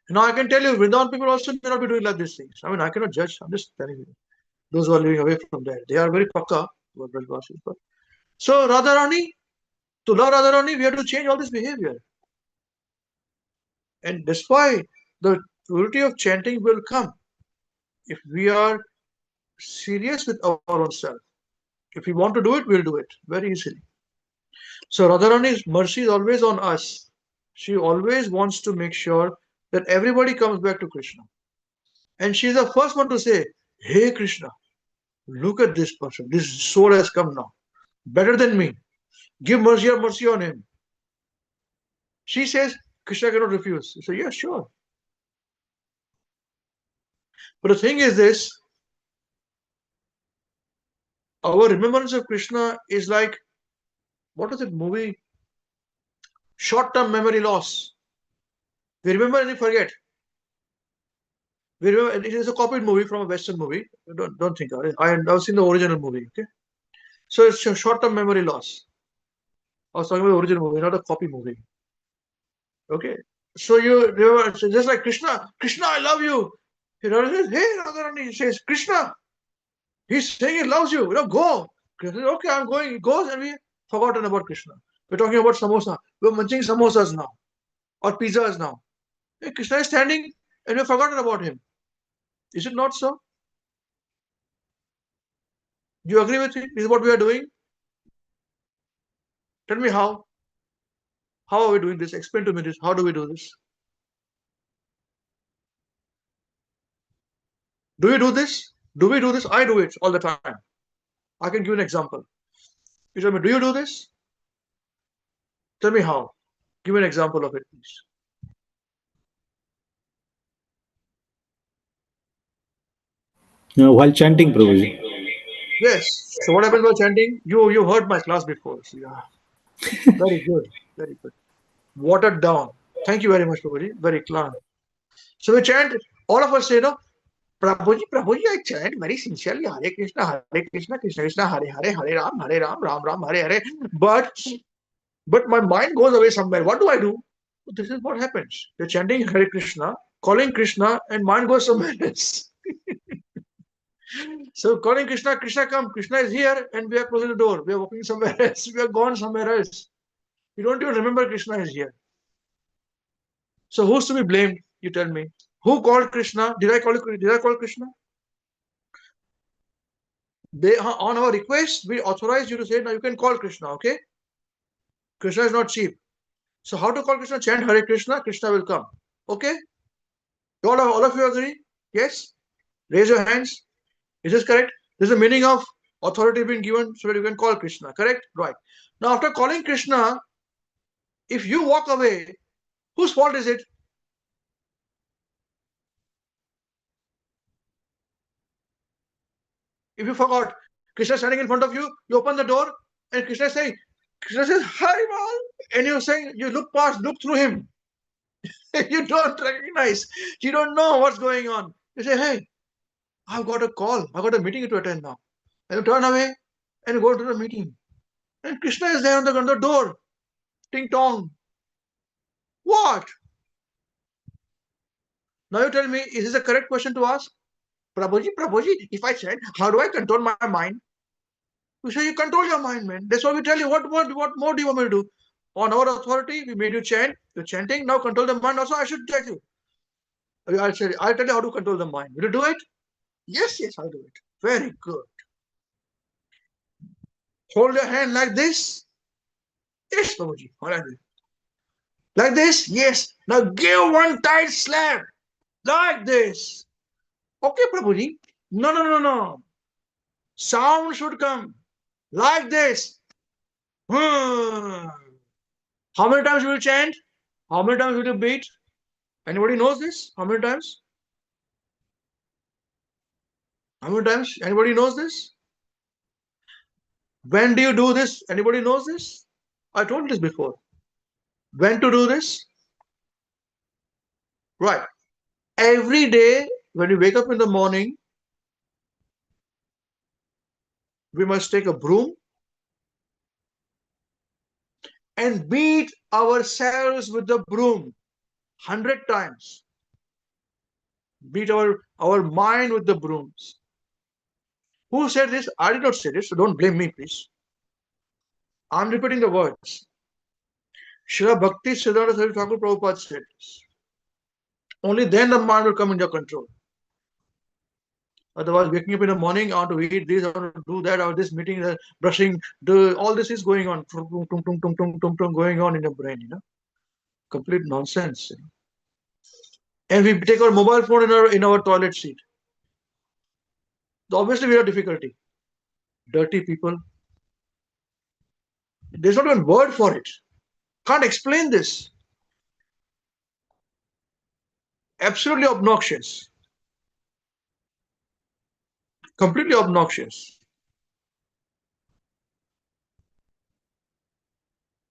C: Now I can tell you, Vrindavan people also may not be doing like these things. I mean, I cannot judge. I'm just telling you. Those who are living away from there, they are very pakka. So Radharani, to love Radharani, we have to change all this behavior. And that's why the purity of chanting will come if we are serious with our own self. If we want to do it, we'll do it very easily. So Radharani's mercy is always on us. She always wants to make sure that everybody comes back to Krishna. And she's the first one to say, hey Krishna, look at this person. This soul has come now. Better than me. Give mercy or mercy on him. She says, Krishna cannot refuse. You say, yeah, sure. But the thing is this, our remembrance of Krishna is like, what is it movie? Short-term memory loss. We remember and we forget. We remember, it is a copied movie from a Western movie. Don't think about it. I've seen the original movie. Okay, so it's a short-term memory loss. I was talking about the original movie, not a copy movie. Okay, so you remember, so just like Krishna, Krishna, I love you. He says, hey, Radharani, he says, Krishna, he's saying he loves you. Go. Krishna says, okay, I'm going. He goes, and we forgotten about Krishna. We're talking about samosa. We're munching samosas now, or pizzas now. Hey, Krishna is standing, and we've forgotten about him. Is it not so? Do you agree with me? This is what we are doing. Tell me how. How are we doing this? Explain to me this. How do we do this? Do we do this? Do we do this? I do it all the time. I can give you an example. You tell me, do you do this? Tell me how. Give me an example of it, please.
F: While chanting, Prabhuji.
C: Yes. So what happens while chanting? You heard my class before. So yeah. Very good. Very good. Watered down. Thank you very much, Prabhuji. Very clear. So we chant. All of us say, Prabhuji, I chant very sincerely, Hare Krishna, Krishna Krishna, Hare Hare, Hare Ram, Ram Ram, Hare Hare. But my mind goes away somewhere. What do I do? This is what happens. You're chanting Hare Krishna, calling Krishna, and mind goes somewhere else. So calling Krishna, Krishna come, Krishna is here, and we are closing the door. We are walking somewhere else. We are gone somewhere else. You don't even remember Krishna is here. So who's to be blamed? You tell me. Who called Krishna? Did I call Krishna? On our request, we authorize you to say, now you can call Krishna, okay? Krishna is not cheap. So how to call Krishna? Chant Hare Krishna, Krishna will come. Okay? All of you agree? Yes? Raise your hands. Is this correct? This is the meaning of authority being given so that you can call Krishna, correct? Right. Now after calling Krishna, if you walk away, whose fault is it? If you forgot, Krishna standing in front of you, you open the door, and Krishna says, Harimal, and you're saying, you look through him. You don't recognize, you don't know what's going on. You say, hey, I've got a call, I've got a meeting to attend now. And you turn away and you go to the meeting. And Krishna is there on the door. Ting tong. What? Now you tell me, is this a correct question to ask? Prabhuji, if I chant, how do I control my mind? You say you control your mind, man. That's why we tell you, what more do you want me to do? On our authority, we made you chant. You're chanting, now control the mind. Also, I should tell you. I'll tell you how to control the mind. Will you do it? Yes, I'll do it. Very good. Hold your hand like this. Yes, Prabhuji. Like this? Yes. Now give one tight slap. Like this. Okay, Prabhuji. No. Sound should come. Like this. How many times will you chant? How many times will you beat? Anybody knows this? How many times? How many times? Anybody knows this? When do you do this? Anybody knows this? I told this before. When to do this? Right. Every day when we wake up in the morning, we must take a broom and beat ourselves with the broom 100 times. Beat our mind with the brooms. Who said this? I did not say this, so don't blame me, please. I'm repeating the words. Srila Bhakti Siddhanta Saraswati Thakur Prabhupada said this. Only then the mind will come into control. Otherwise, waking up in the morning, I want to eat this, I want to do that, or this meeting, brushing, all this is going on, going on in the brain, complete nonsense. And we take our mobile phone in our toilet seat. So obviously, we have difficulty. Dirty people. There's not even word for it. Can't explain this. Absolutely obnoxious. Completely obnoxious.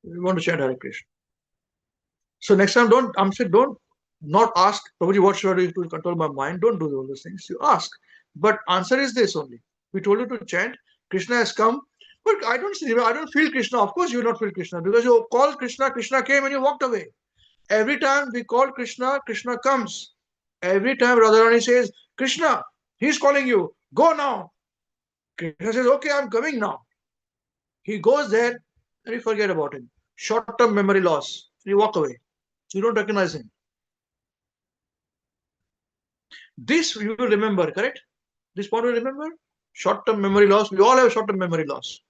C: We want to chant Hare Krishna. So next time, don't not ask, Prabhuji, what should I do to control my mind? Don't do all those things. You ask. But answer is this only. We told you to chant, Krishna has come, but I don't feel Krishna. Of course you will not feel Krishna, because you called Krishna, Krishna came and you walked away. Every time we call Krishna, Krishna comes. Every time Radharani says, Krishna, he's calling you, go now. Krishna says, okay, I'm coming now. He goes there and you forget about him. Short-term memory loss. You walk away. You don't recognize him. This you will remember, correct? This point will remember? Short-term memory loss. We all have short-term memory loss.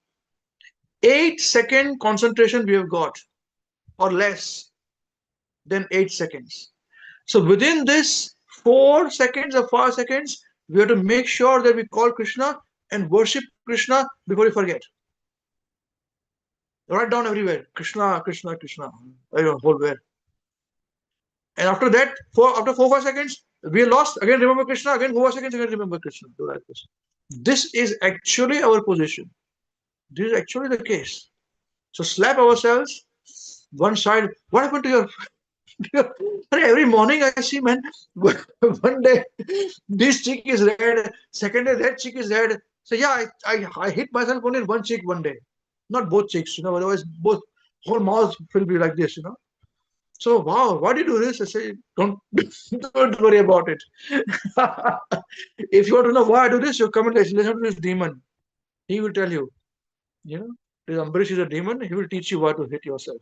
C: 8-second concentration we have got, or less than 8 seconds. So within this 4 seconds or 5 seconds, we have to make sure that we call Krishna and worship Krishna before we forget. Write down everywhere, Krishna, Krishna, Krishna, whole where. And after that, after 4-5 seconds, we are lost. Again, remember Krishna. Again, 4 seconds, again, remember Krishna. Do like this. This is actually our position. This is actually the case. So slap ourselves one side. What happened to your... Every morning I see, man, one day this cheek is red, second day that cheek is red. So yeah, I hit myself only in one cheek one day. Not both cheeks, otherwise both whole mouth will be like this, So wow, why do you do this? I say, don't worry about it. If you want to know why I do this, you come and listen to this demon. He will tell you, this Ambarish is a demon, he will teach you why to hit yourself.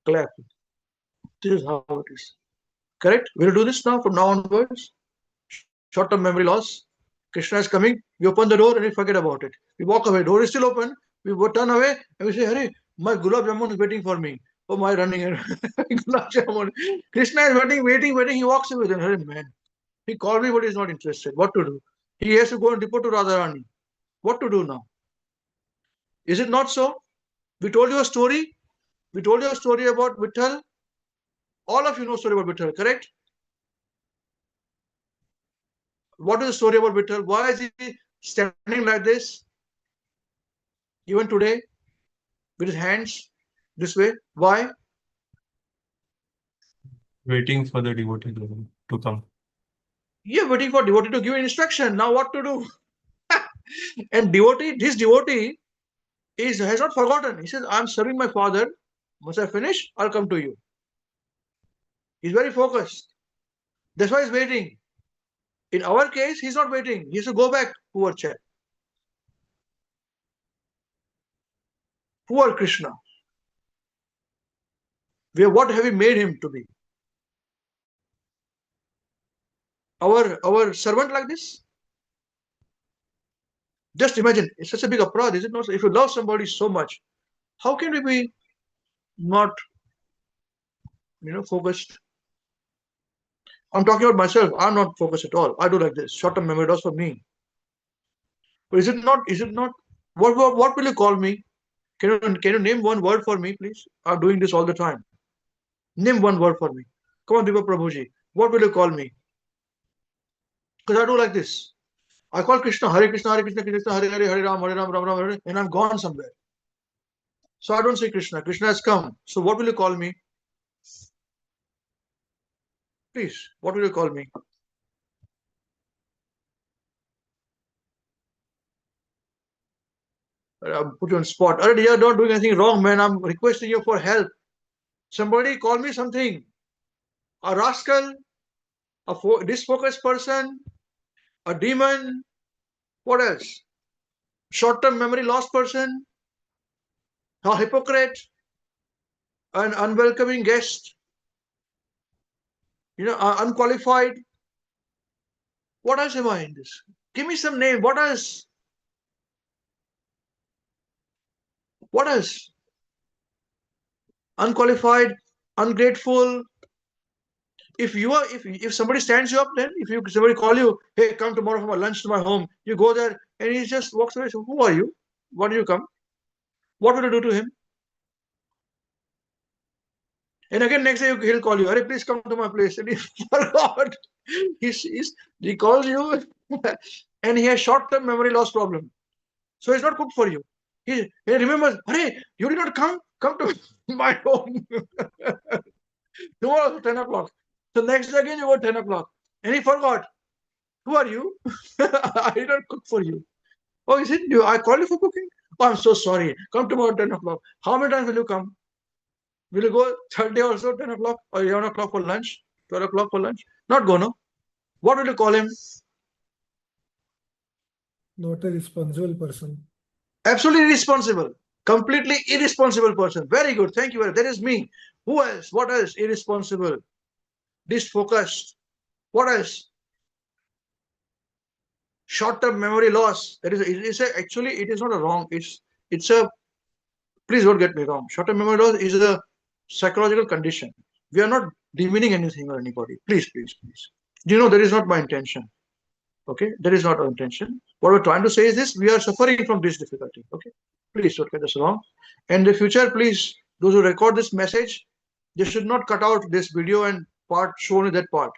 C: Clap. This is how it is. Correct? We'll do this now from now onwards. Short-term memory loss. Krishna is coming. We open the door and we forget about it. We walk away. Door is still open. We turn away and we say, Hare, my gulab jamun is waiting for me. Oh, my running. Gulab jamun. Krishna is waiting. He walks away. Then, Hare, man. He called me, but he's not interested. What to do? He has to go and report to Radharani. What to do now? Is it not so? We told you a story. We told you a story about Vitthal. All of you know a story about Vitthal, correct? What is the story about Vitthal? Why is he standing like this? Even today, with his hands this way. Why?
I: Waiting for the devotee to come.
C: You're waiting for devotee to give instruction. Now what to do? And this devotee has not forgotten. He says, I'm serving my father. Once I finish, I'll come to you. He's very focused. That's why he's waiting. In our case, he's not waiting. He has to go back, poor chap. Poor Krishna. What have we made him to be? Our servant like this? Just imagine, it's such a big aparad, is it not? If you love somebody so much, how can we be not, focused? I'm talking about myself. I'm not focused at all. I do like this. Short-term memory loss for me. But is it not? What will you call me? Can you name one word for me, please? I'm doing this all the time. Name one word for me. Come on, Diva Prabhuji. What will you call me? Because I do like this. I call Krishna, Hare Krishna, Hare Krishna, Krishna Hare Hare, Hare Ram, Ram Ram, Hare, and I'm gone somewhere. So I don't say Krishna. Krishna has come. So what will you call me? Please, what will you call me? I'll put you on spot. You're not doing anything wrong, man. I'm requesting you for help. Somebody call me something. A rascal, a disfocused person, a demon. What else? Short-term memory lost person, a hypocrite, an unwelcoming guest, unqualified. What else am I in this? Give me some name. What else? What else? Unqualified, ungrateful. If somebody stands you up, then if somebody call you, hey, come tomorrow for my lunch to my home, you go there and he just walks away. So who are you? Why do you come? What will you do to him? And again, next day he'll call you, Hare, please come to my place. And he forgot. He calls you and he has short-term memory loss problem. So he's not cooked for you. He remembers, Hare, you did not come to my home. Tomorrow 10 o'clock. So next day again you go 10 o'clock. And he forgot. Who are you? I did not cook for you. Oh, is it you? I called you for cooking? Oh, I'm so sorry. Come tomorrow 10 o'clock. How many times will you come? Will you go third day also 10 o'clock or 11 o'clock for lunch? 12 o'clock for lunch? Not go, no? What will you call him?
L: Not a responsible person.
C: Absolutely irresponsible. Completely irresponsible person. Very good. Thank you. That is me. Who else? What else? Irresponsible. Disfocused. What else? Short-term memory loss. Actually, it is not a wrong. It's a, please don't get me wrong. Short-term memory loss is a psychological condition. We are not demeaning anything or anybody. Please. You know, that is not my intention. Okay, that is not our intention. What we're trying to say is this: we are suffering from this difficulty. Okay, please don't get us wrong. And in the future, please, those who record this message, they should not cut out this video and part shown in that part.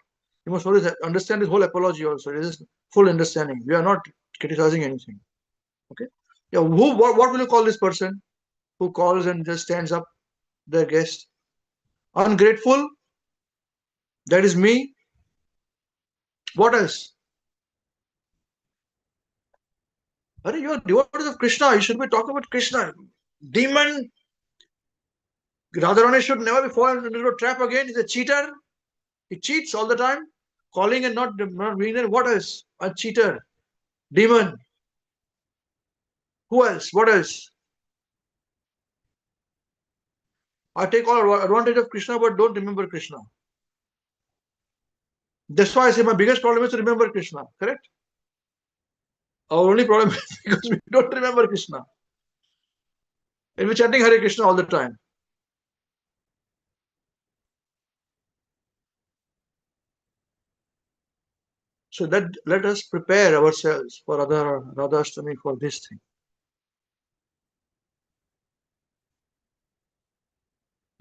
C: You must always understand this whole apology also. It is full understanding. We are not criticizing anything. Okay. Yeah. What will you call this person who calls and just stands up, their guest? Ungrateful. That is me. What else? Are you devotees of Krishna? You should be talking about Krishna. Demon. Radharani should never be fallen into a trap again. He's a cheater. He cheats all the time, calling and not being there. What else? A cheater. Demon. Who else? What else? I take all advantage of Krishna, but don't remember Krishna. That's why I say my biggest problem is to remember Krishna. Correct? Our only problem is because we don't remember Krishna. And we're chanting Hare Krishna all the time. So let us prepare ourselves for Radhashtami for this thing.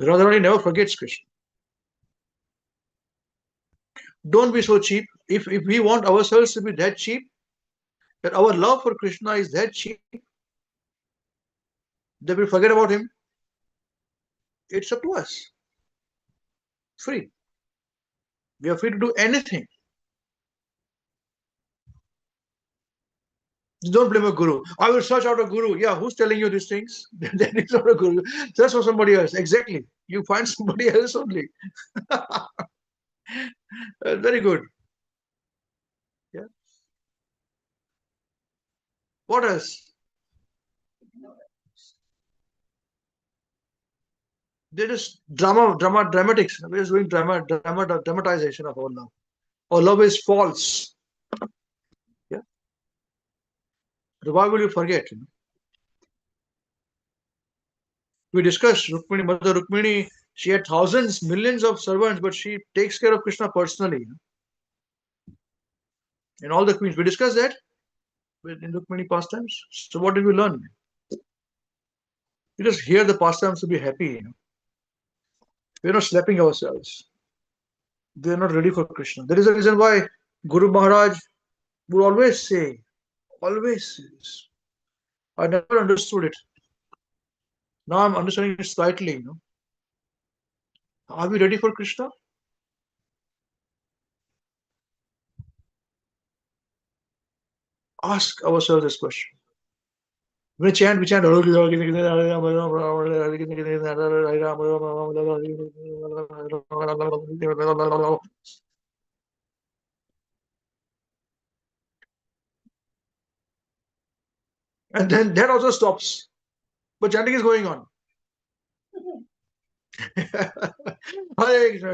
C: Radharani never forgets Krishna. Don't be so cheap. If we want ourselves to be that cheap, that our love for Krishna is that cheap, that we forget about him, it's up to us. Free. We are free to do anything. Don't blame a guru. I will search out a guru. Yeah, who's telling you these things? That is not a guru. Search for somebody else. Exactly. You find somebody else only. Very good. Yeah. What else? They're just dramatics. We're just doing dramatization of our love. Our love is false. Yeah. So why will you forget? We discussed Rukmini, Mother Rukmini. She had thousands, millions of servants, but she takes care of Krishna personally. And all the queens. We discussed that in Rukmini pastimes. So what did we learn? We just hear the pastimes to be happy. We're not slapping ourselves. We're not ready for Krishna. There is a reason why Guru Maharaj would always say, I never understood it. Now I'm understanding it slightly. Are we ready for Krishna? Ask ourselves this question. We chant. And then that also stops. But chanting is going on. Hare Krishna,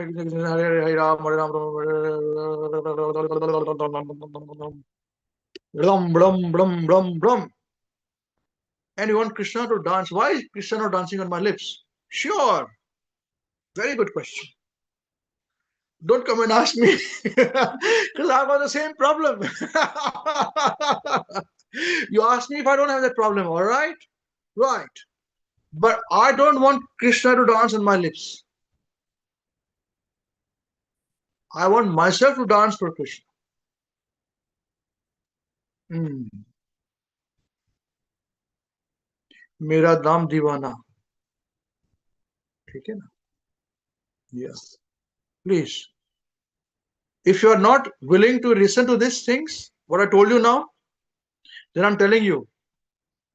C: Hare Ram, Hare Ram. Blum, blum, blum, blum, blum. And you want Krishna to dance. Why is Krishna not dancing on my lips? Sure. Very good question. Don't come and ask me because I've got the same problem. You ask me if I don't have that problem, all right? Right. But I don't want Krishna to dance on my lips. I want myself to dance for Krishna. मेरा नाम दीवाना ठीक है ना? Yes. Please. If you are not willing to listen to these things, what I told you now, then I'm telling you,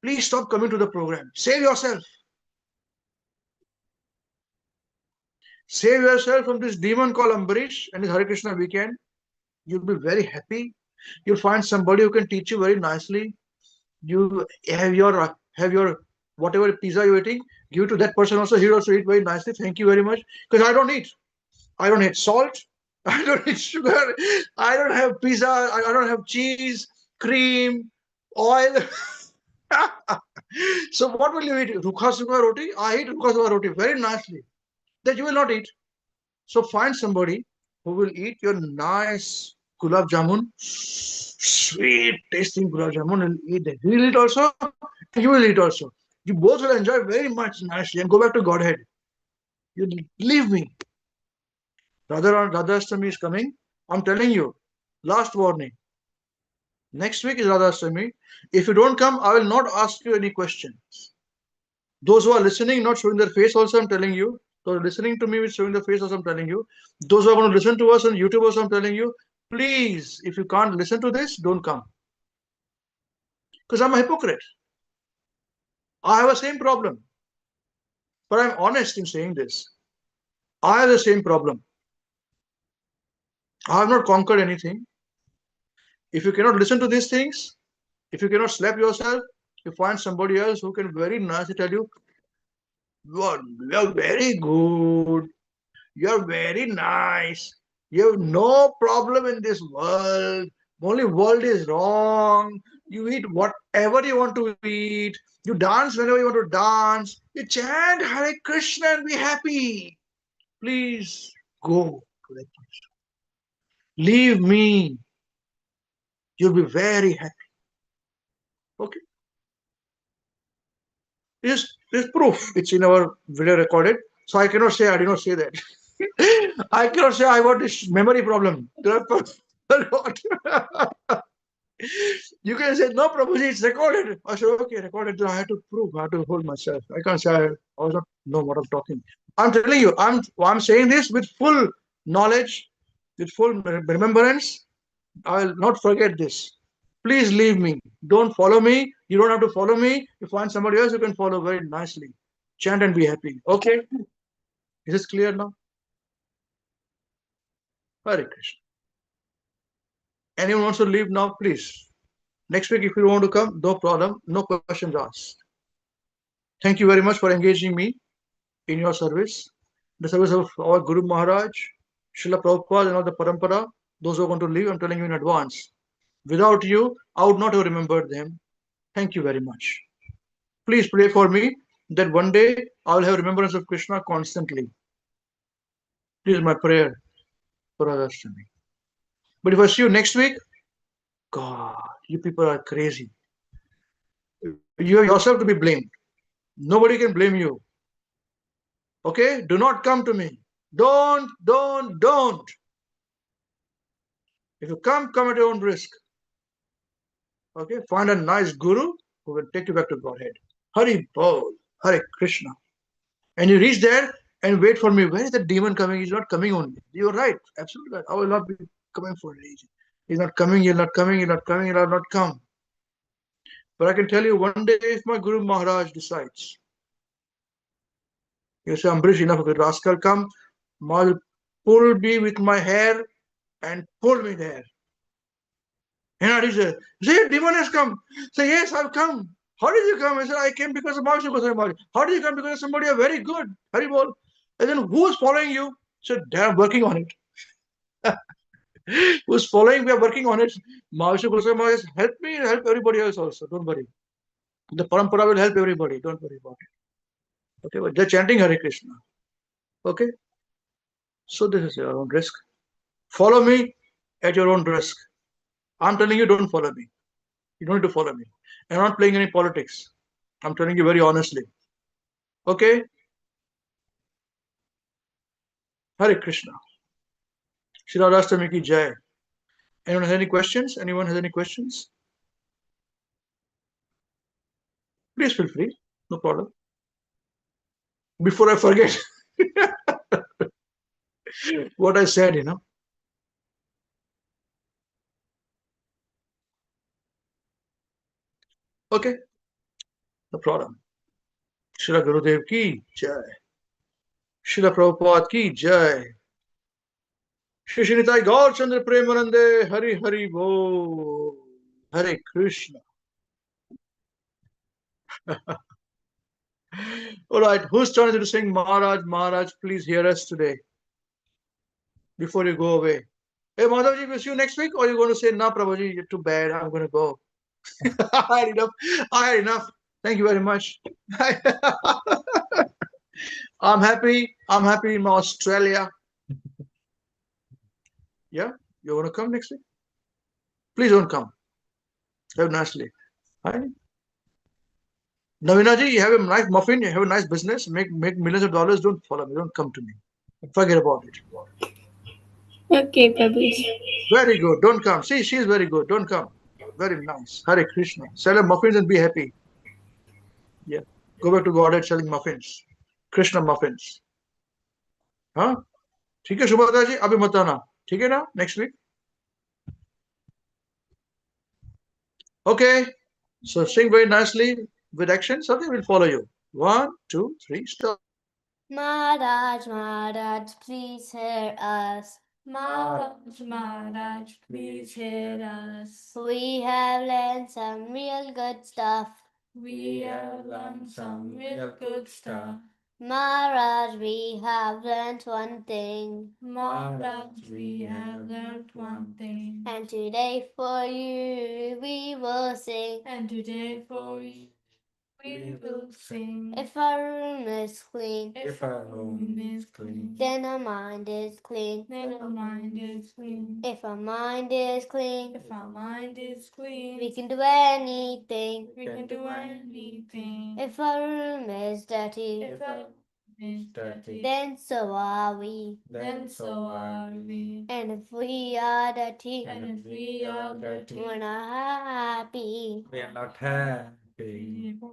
C: please stop coming to the program. Save yourself. Save yourself from this demon called Ambarish and his Hare Krishna weekend. You'll be very happy. You'll find somebody who can teach you very nicely. You have your whatever pizza you're eating, give it to that person also. He'll also eat very nicely. Thank you very much. Because I don't eat salt. I don't eat sugar. I don't have pizza. I don't have cheese, cream, oil. So what will you eat? Rukha sukha roti? I eat rukha sukha roti very nicely. That you will not eat. So find somebody who will eat your nice gulab jamun, sweet tasting gulab jamun, and eat that. He will eat also, and you will eat also. You both will enjoy very much nicely and go back to Godhead. You leave me. Radhashtami is coming. I'm telling you, last warning. Next week is Radhashtami. If you don't come, I will not ask you any questions. Those who are listening, not showing their face also, I'm telling you. Those listening to me with showing their face also, I'm telling you. Those who are going to listen to us on YouTube also, I'm telling you. Please, if you can't listen to this, don't come. Because I'm a hypocrite. I have the same problem. But I'm honest in saying this. I have the same problem. I have not conquered anything. If you cannot listen to these things, if you cannot slap yourself, you find somebody else who can very nicely tell you, you're very good, you're very nice, you have no problem in this world, only world is wrong, you eat whatever you want to eat, you dance whenever you want to dance, you chant Hare Krishna and be happy. Please go to that place. Leave me. You'll be very happy. Okay. This proof. It's in our video recorded. So I cannot say I did not say that. I cannot say I got this memory problem. You can say, no, Prabhuji, it's recorded. I said, okay, recorded. I have to prove. I have to hold myself. I can't say I was not know what I'm talking. I'm telling you, I'm saying this with full knowledge, with full remembrance. I will not forget this. Please leave me. Don't follow me. You don't have to follow me. You find somebody else you can follow very nicely. Chant and be happy. Okay? Is this clear now? Hare Krishna. Anyone wants to leave now, please. Next week, if you want to come, no problem. No questions asked. Thank you very much for engaging me in your service. The service of our Guru Maharaj, Srila Prabhupada, and all the Parampara. Those who are going to leave, I'm telling you in advance. Without you, I would not have remembered them. Thank you very much. Please pray for me that one day I will have remembrance of Krishna constantly. This is my prayer for Radhashtami. But if I see you next week, God, you people are crazy. You have yourself to be blamed. Nobody can blame you. Okay? Do not come to me. Don't. If you come at your own risk. Okay? Find a nice guru who will take you back to Godhead. Hari Bol, Hare Krishna. And you reach there and wait for me. Where is the demon coming? He's not coming only. You're right. Absolutely right. I will not be coming for religion. He's not coming, he'll not coming, he'll not coming, he'll not come. But I can tell you one day if my Guru Maharaj decides, you say, Ambarish, enough of it, rascal, come, I'll pull me with my hair and pull me there. And I said, say, demon has come. Say, yes, I've come. How did you come? I said, I came because of Maharaj. How did you come? Because somebody are very good. Hari Bol. And then who's following you? I said, they're working on it. Who's following, we are working on it. Mahavishnu Goswami Maharaj, help me, help everybody else also. Don't worry. The parampara will help everybody. Don't worry about it. Okay, but they're chanting Hare Krishna. Okay? So this is your own risk. Follow me at your own risk. I'm telling you, don't follow me. You don't need to follow me. I'm not playing any politics. I'm telling you very honestly. Okay? Hare Krishna. Shri Radhashtami ki jai. Anyone has any questions? Anyone has any questions? Please feel free. No problem. Before I forget what I said, Okay? No problem. Srila Gurudev ki jai. Srila Prabhupada ki jai. Shri Shritai Gaur Chandra Premanande Hari Hari Bo. Hare Krishna. All right, whose turn is it to sing Maharaj, Maharaj, please hear us today before you go away? Hey, Madhavji, we'll see you next week, or are you going to say, nah, Prabhuji, you're too bad, I'm going to go. I had enough. I had enough. Thank you very much. I'm happy. I'm happy in Australia. Yeah? You want to come next week? Please don't come. Have a nice day. Hi. Navinaji, you have a nice muffin, you have a nice business, make millions of dollars, don't follow me, don't come to me. Forget about it.
M: Okay, Prabhuji.
C: Very good, don't come. See, she's very good, don't come. Very nice. Hare Krishna. Sell her muffins and be happy. Yeah. Go back to Godhead selling muffins. Krishna muffins. Huh? ठीक है सुभद्रा जी अभी मत आना ठीक है ना next week. Okay, so sing very nicely with action. Something will follow you. 1, 2, 3, stop.
M: Maharaj, Maharaj, please hear us. Maharaj, Maharaj, please hear us. We have learned some real good stuff. We have learned some real good stuff. Maharaj, we have learned one thing. Maharaj, we have learned one thing. And today for you we will sing. And today for you we will sing. If our room is clean, if our room is clean, then our mind is clean, then our mind is clean. If our mind is clean, if our mind is clean, we can do anything, we can do anything. If our room is dirty, if our room is dirty, then so are we, then so are we. And if we are dirty, and if we are dirty, we're not happy, we are not happy.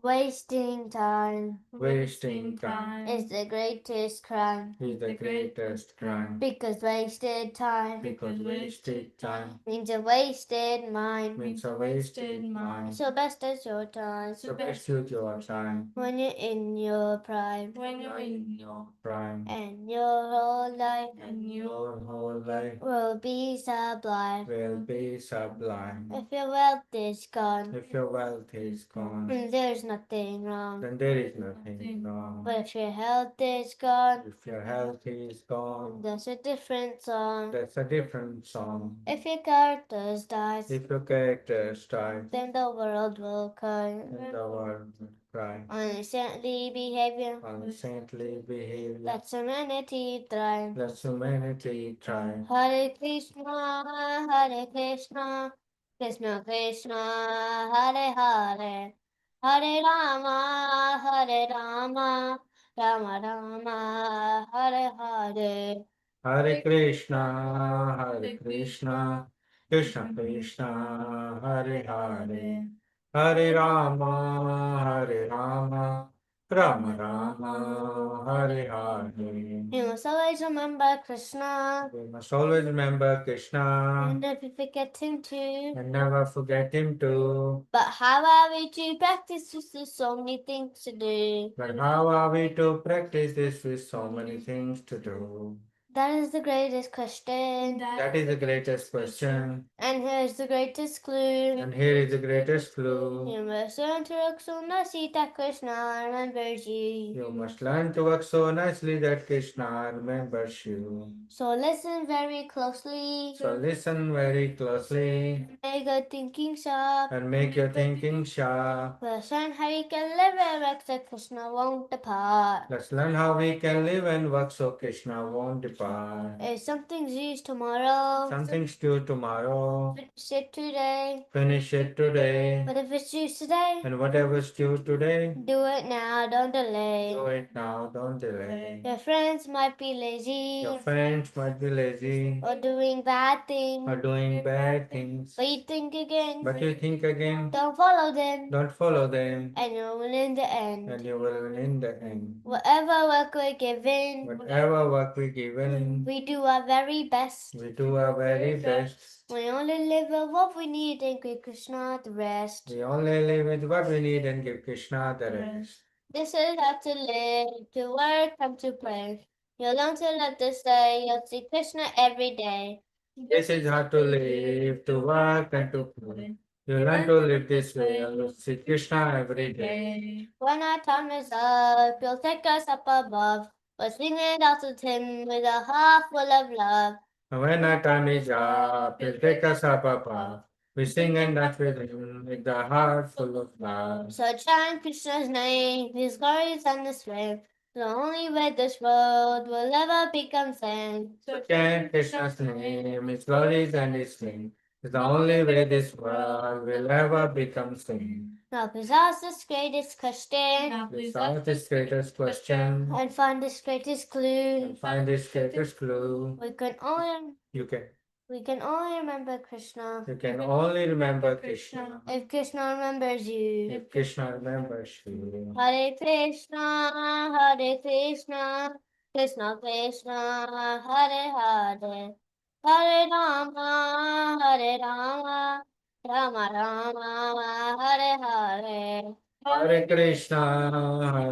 M: Wasting time, wasting time is the greatest crime, is the greatest crime. Because wasted time, because wasted time means a wasted mind, means a wasted mind. So best is your time, so best use your time when you're in your prime, when you're in your prime, and your whole life, and your whole life will be sublime, will be sublime. If your wealth is gone, if your wealth is gone, then there's nothing wrong, then there is nothing wrong. But if your health is gone, if your health is gone, that's a different song, that's a different song. If your character dies, if your character dies, then the world will cry, then the world will cry. Unsaintly behavior, unsaintly behavior, let humanity thrive, let humanity thrive. Hare Krishna, Hare Krishna, Krishna Krishna, Hare Hare, Hare Rama, Hare Rama, Rama Rama, Hare Hare. Hare Krishna, Hare Krishna, Krishna Krishna, Hare Hare, Hare Rama, Hare Rama, Rama Rama, Hare Hare. We must always remember Krishna. We must always remember Krishna. And never forget him too. And never forget him too. But how are we to practice this with so many things to do? But how are we to practice this with so many things to do? That is the greatest question.
E: That is the greatest question.
M: And here is the greatest clue.
E: And here is the greatest clue.
M: You must learn to look so nicely that Krishna remembers you.
E: You must learn to work so nicely that Krishna remembers you.
M: So listen very closely.
E: So listen very closely.
M: Make your thinking sharp.
E: And make your thinking sharp.
M: Let's learn how you can live and work so Krishna won't depart.
E: Let's learn how we can live and work so Krishna won't depart.
M: If something's used tomorrow,
E: Something's due tomorrow.
M: finish it today.
E: Finish it today.
M: But if it's used today,
E: And whatever's due today,
M: do it now, don't delay.
E: do it now, don't delay.
M: Your friends might be lazy,
E: Your friends might be lazy
M: or doing bad things,
E: or doing bad things.
M: but you think again,
E: But you think again,
M: don't follow them,
E: don't follow them,
M: and you'll win in the end.
E: and you will win in the end.
M: Whatever work we're given,
E: Whatever work we given,
M: we do our very best.
E: we do our very best.
M: We only live with what we need and give Krishna the rest.
E: We only live with what we need and give Krishna the rest.
M: This is how to live, to work and to play. You'll learn to let this day, you'll see Krishna every day.
E: This is how to live, to work and to play. You learn to live this way and you'll see Krishna every day.
M: When our time is up, you'll take us up above. We'll sing it out to him with a heart full of love.
E: And when our time is up, he'll take us up above. We sing and dance with him with the heart full of love.
M: So chant Krishna's name, his glories and his fame. The only way this world will ever become sane.
E: So chant Krishna's name, his glories and his fame. It's the only way this world will ever become sane.
M: Now please ask this greatest question.
E: Please ask this greatest question.
M: And find this greatest clue.
E: And find this greatest clue.
M: We can only remember Krishna.
E: You can only remember Krishna.
M: If Krishna remembers you.
E: If Krishna remembers you.
M: Hare Krishna, Hare Krishna, Krishna Krishna, Hare Hare. Hare Rama, Hare Rama, Rama Rama, Hare Hare.
E: Hare Krishna,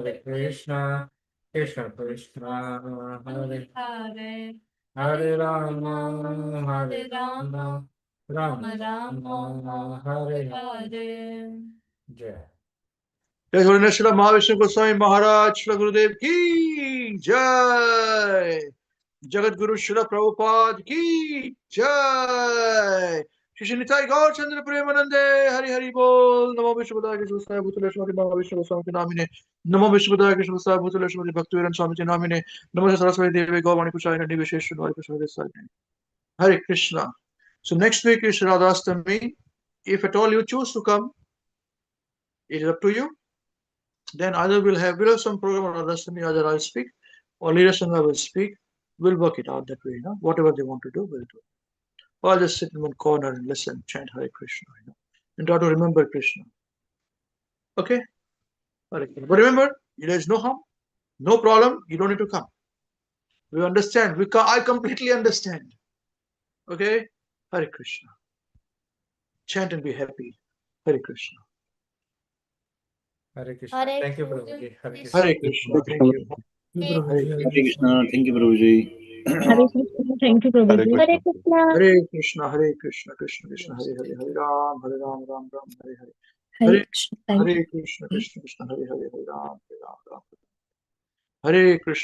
E: Hare Krishna, Krishna Krishna, Hare
J: Hare.
E: Hare Rama, Hare Rama, Rama Rama, Hare Hare. Jai.
C: Jai Holiness Srila Mahavishnu Goswami Maharaj, Srila Gurudev ki Jai. Jagat Guru Srila Prabhupada ki Jai. Shri Nitai Gaur Chandra Premanande Hari Hari Bol. Namo Vishnu Padaya Krishna Vasaya Bhutale Shrimati Mahavishnu Goswami Namine. Namo Vishnu Padaya Krishna Vasaya Bhutale Shrimati Bhaktivedanta Swami Namine. Namo Saraswati Devi Gaurvani Kuchayana Divisheshwara Hari Krishna Desai. Hare Krishna. So next week is Radhashtami. If at all you choose to come, it is up to you. Then either we'll have some program on Radhashtami, either I'll speak or Leela Sangha will speak. We'll work it out that way, whatever they want to do, we'll do. Or I'll just sit in one corner and listen, chant Hare Krishna, and try to remember Krishna. Okay? But remember, there is no harm, no problem, you don't need to come. We understand, I completely understand. Okay? Hare Krishna. Chant and be happy. Hare Krishna.
E: Hare Krishna.
M: Hare
E: Thank you,
M: Krishna.
E: Prabhuji. Hare Krishna.
C: Hare Krishna. Thank you.
L: Hare
F: Hare Krishna. Thank you, Prabhuji.
D: Hare Krishna. Thank you, Prabhuji.
M: Hare Krishna.
C: Hare Krishna, Hare Krishna, Krishna Krishna, Hare Hare, Hare Ram, Ram Ram, Hare Hare.
D: Hare Krishna. Thank you.
C: Hare Krishna, Krishna Krishna, Hare Hare, Hare Ram, Ram Ram. Hare Krishna.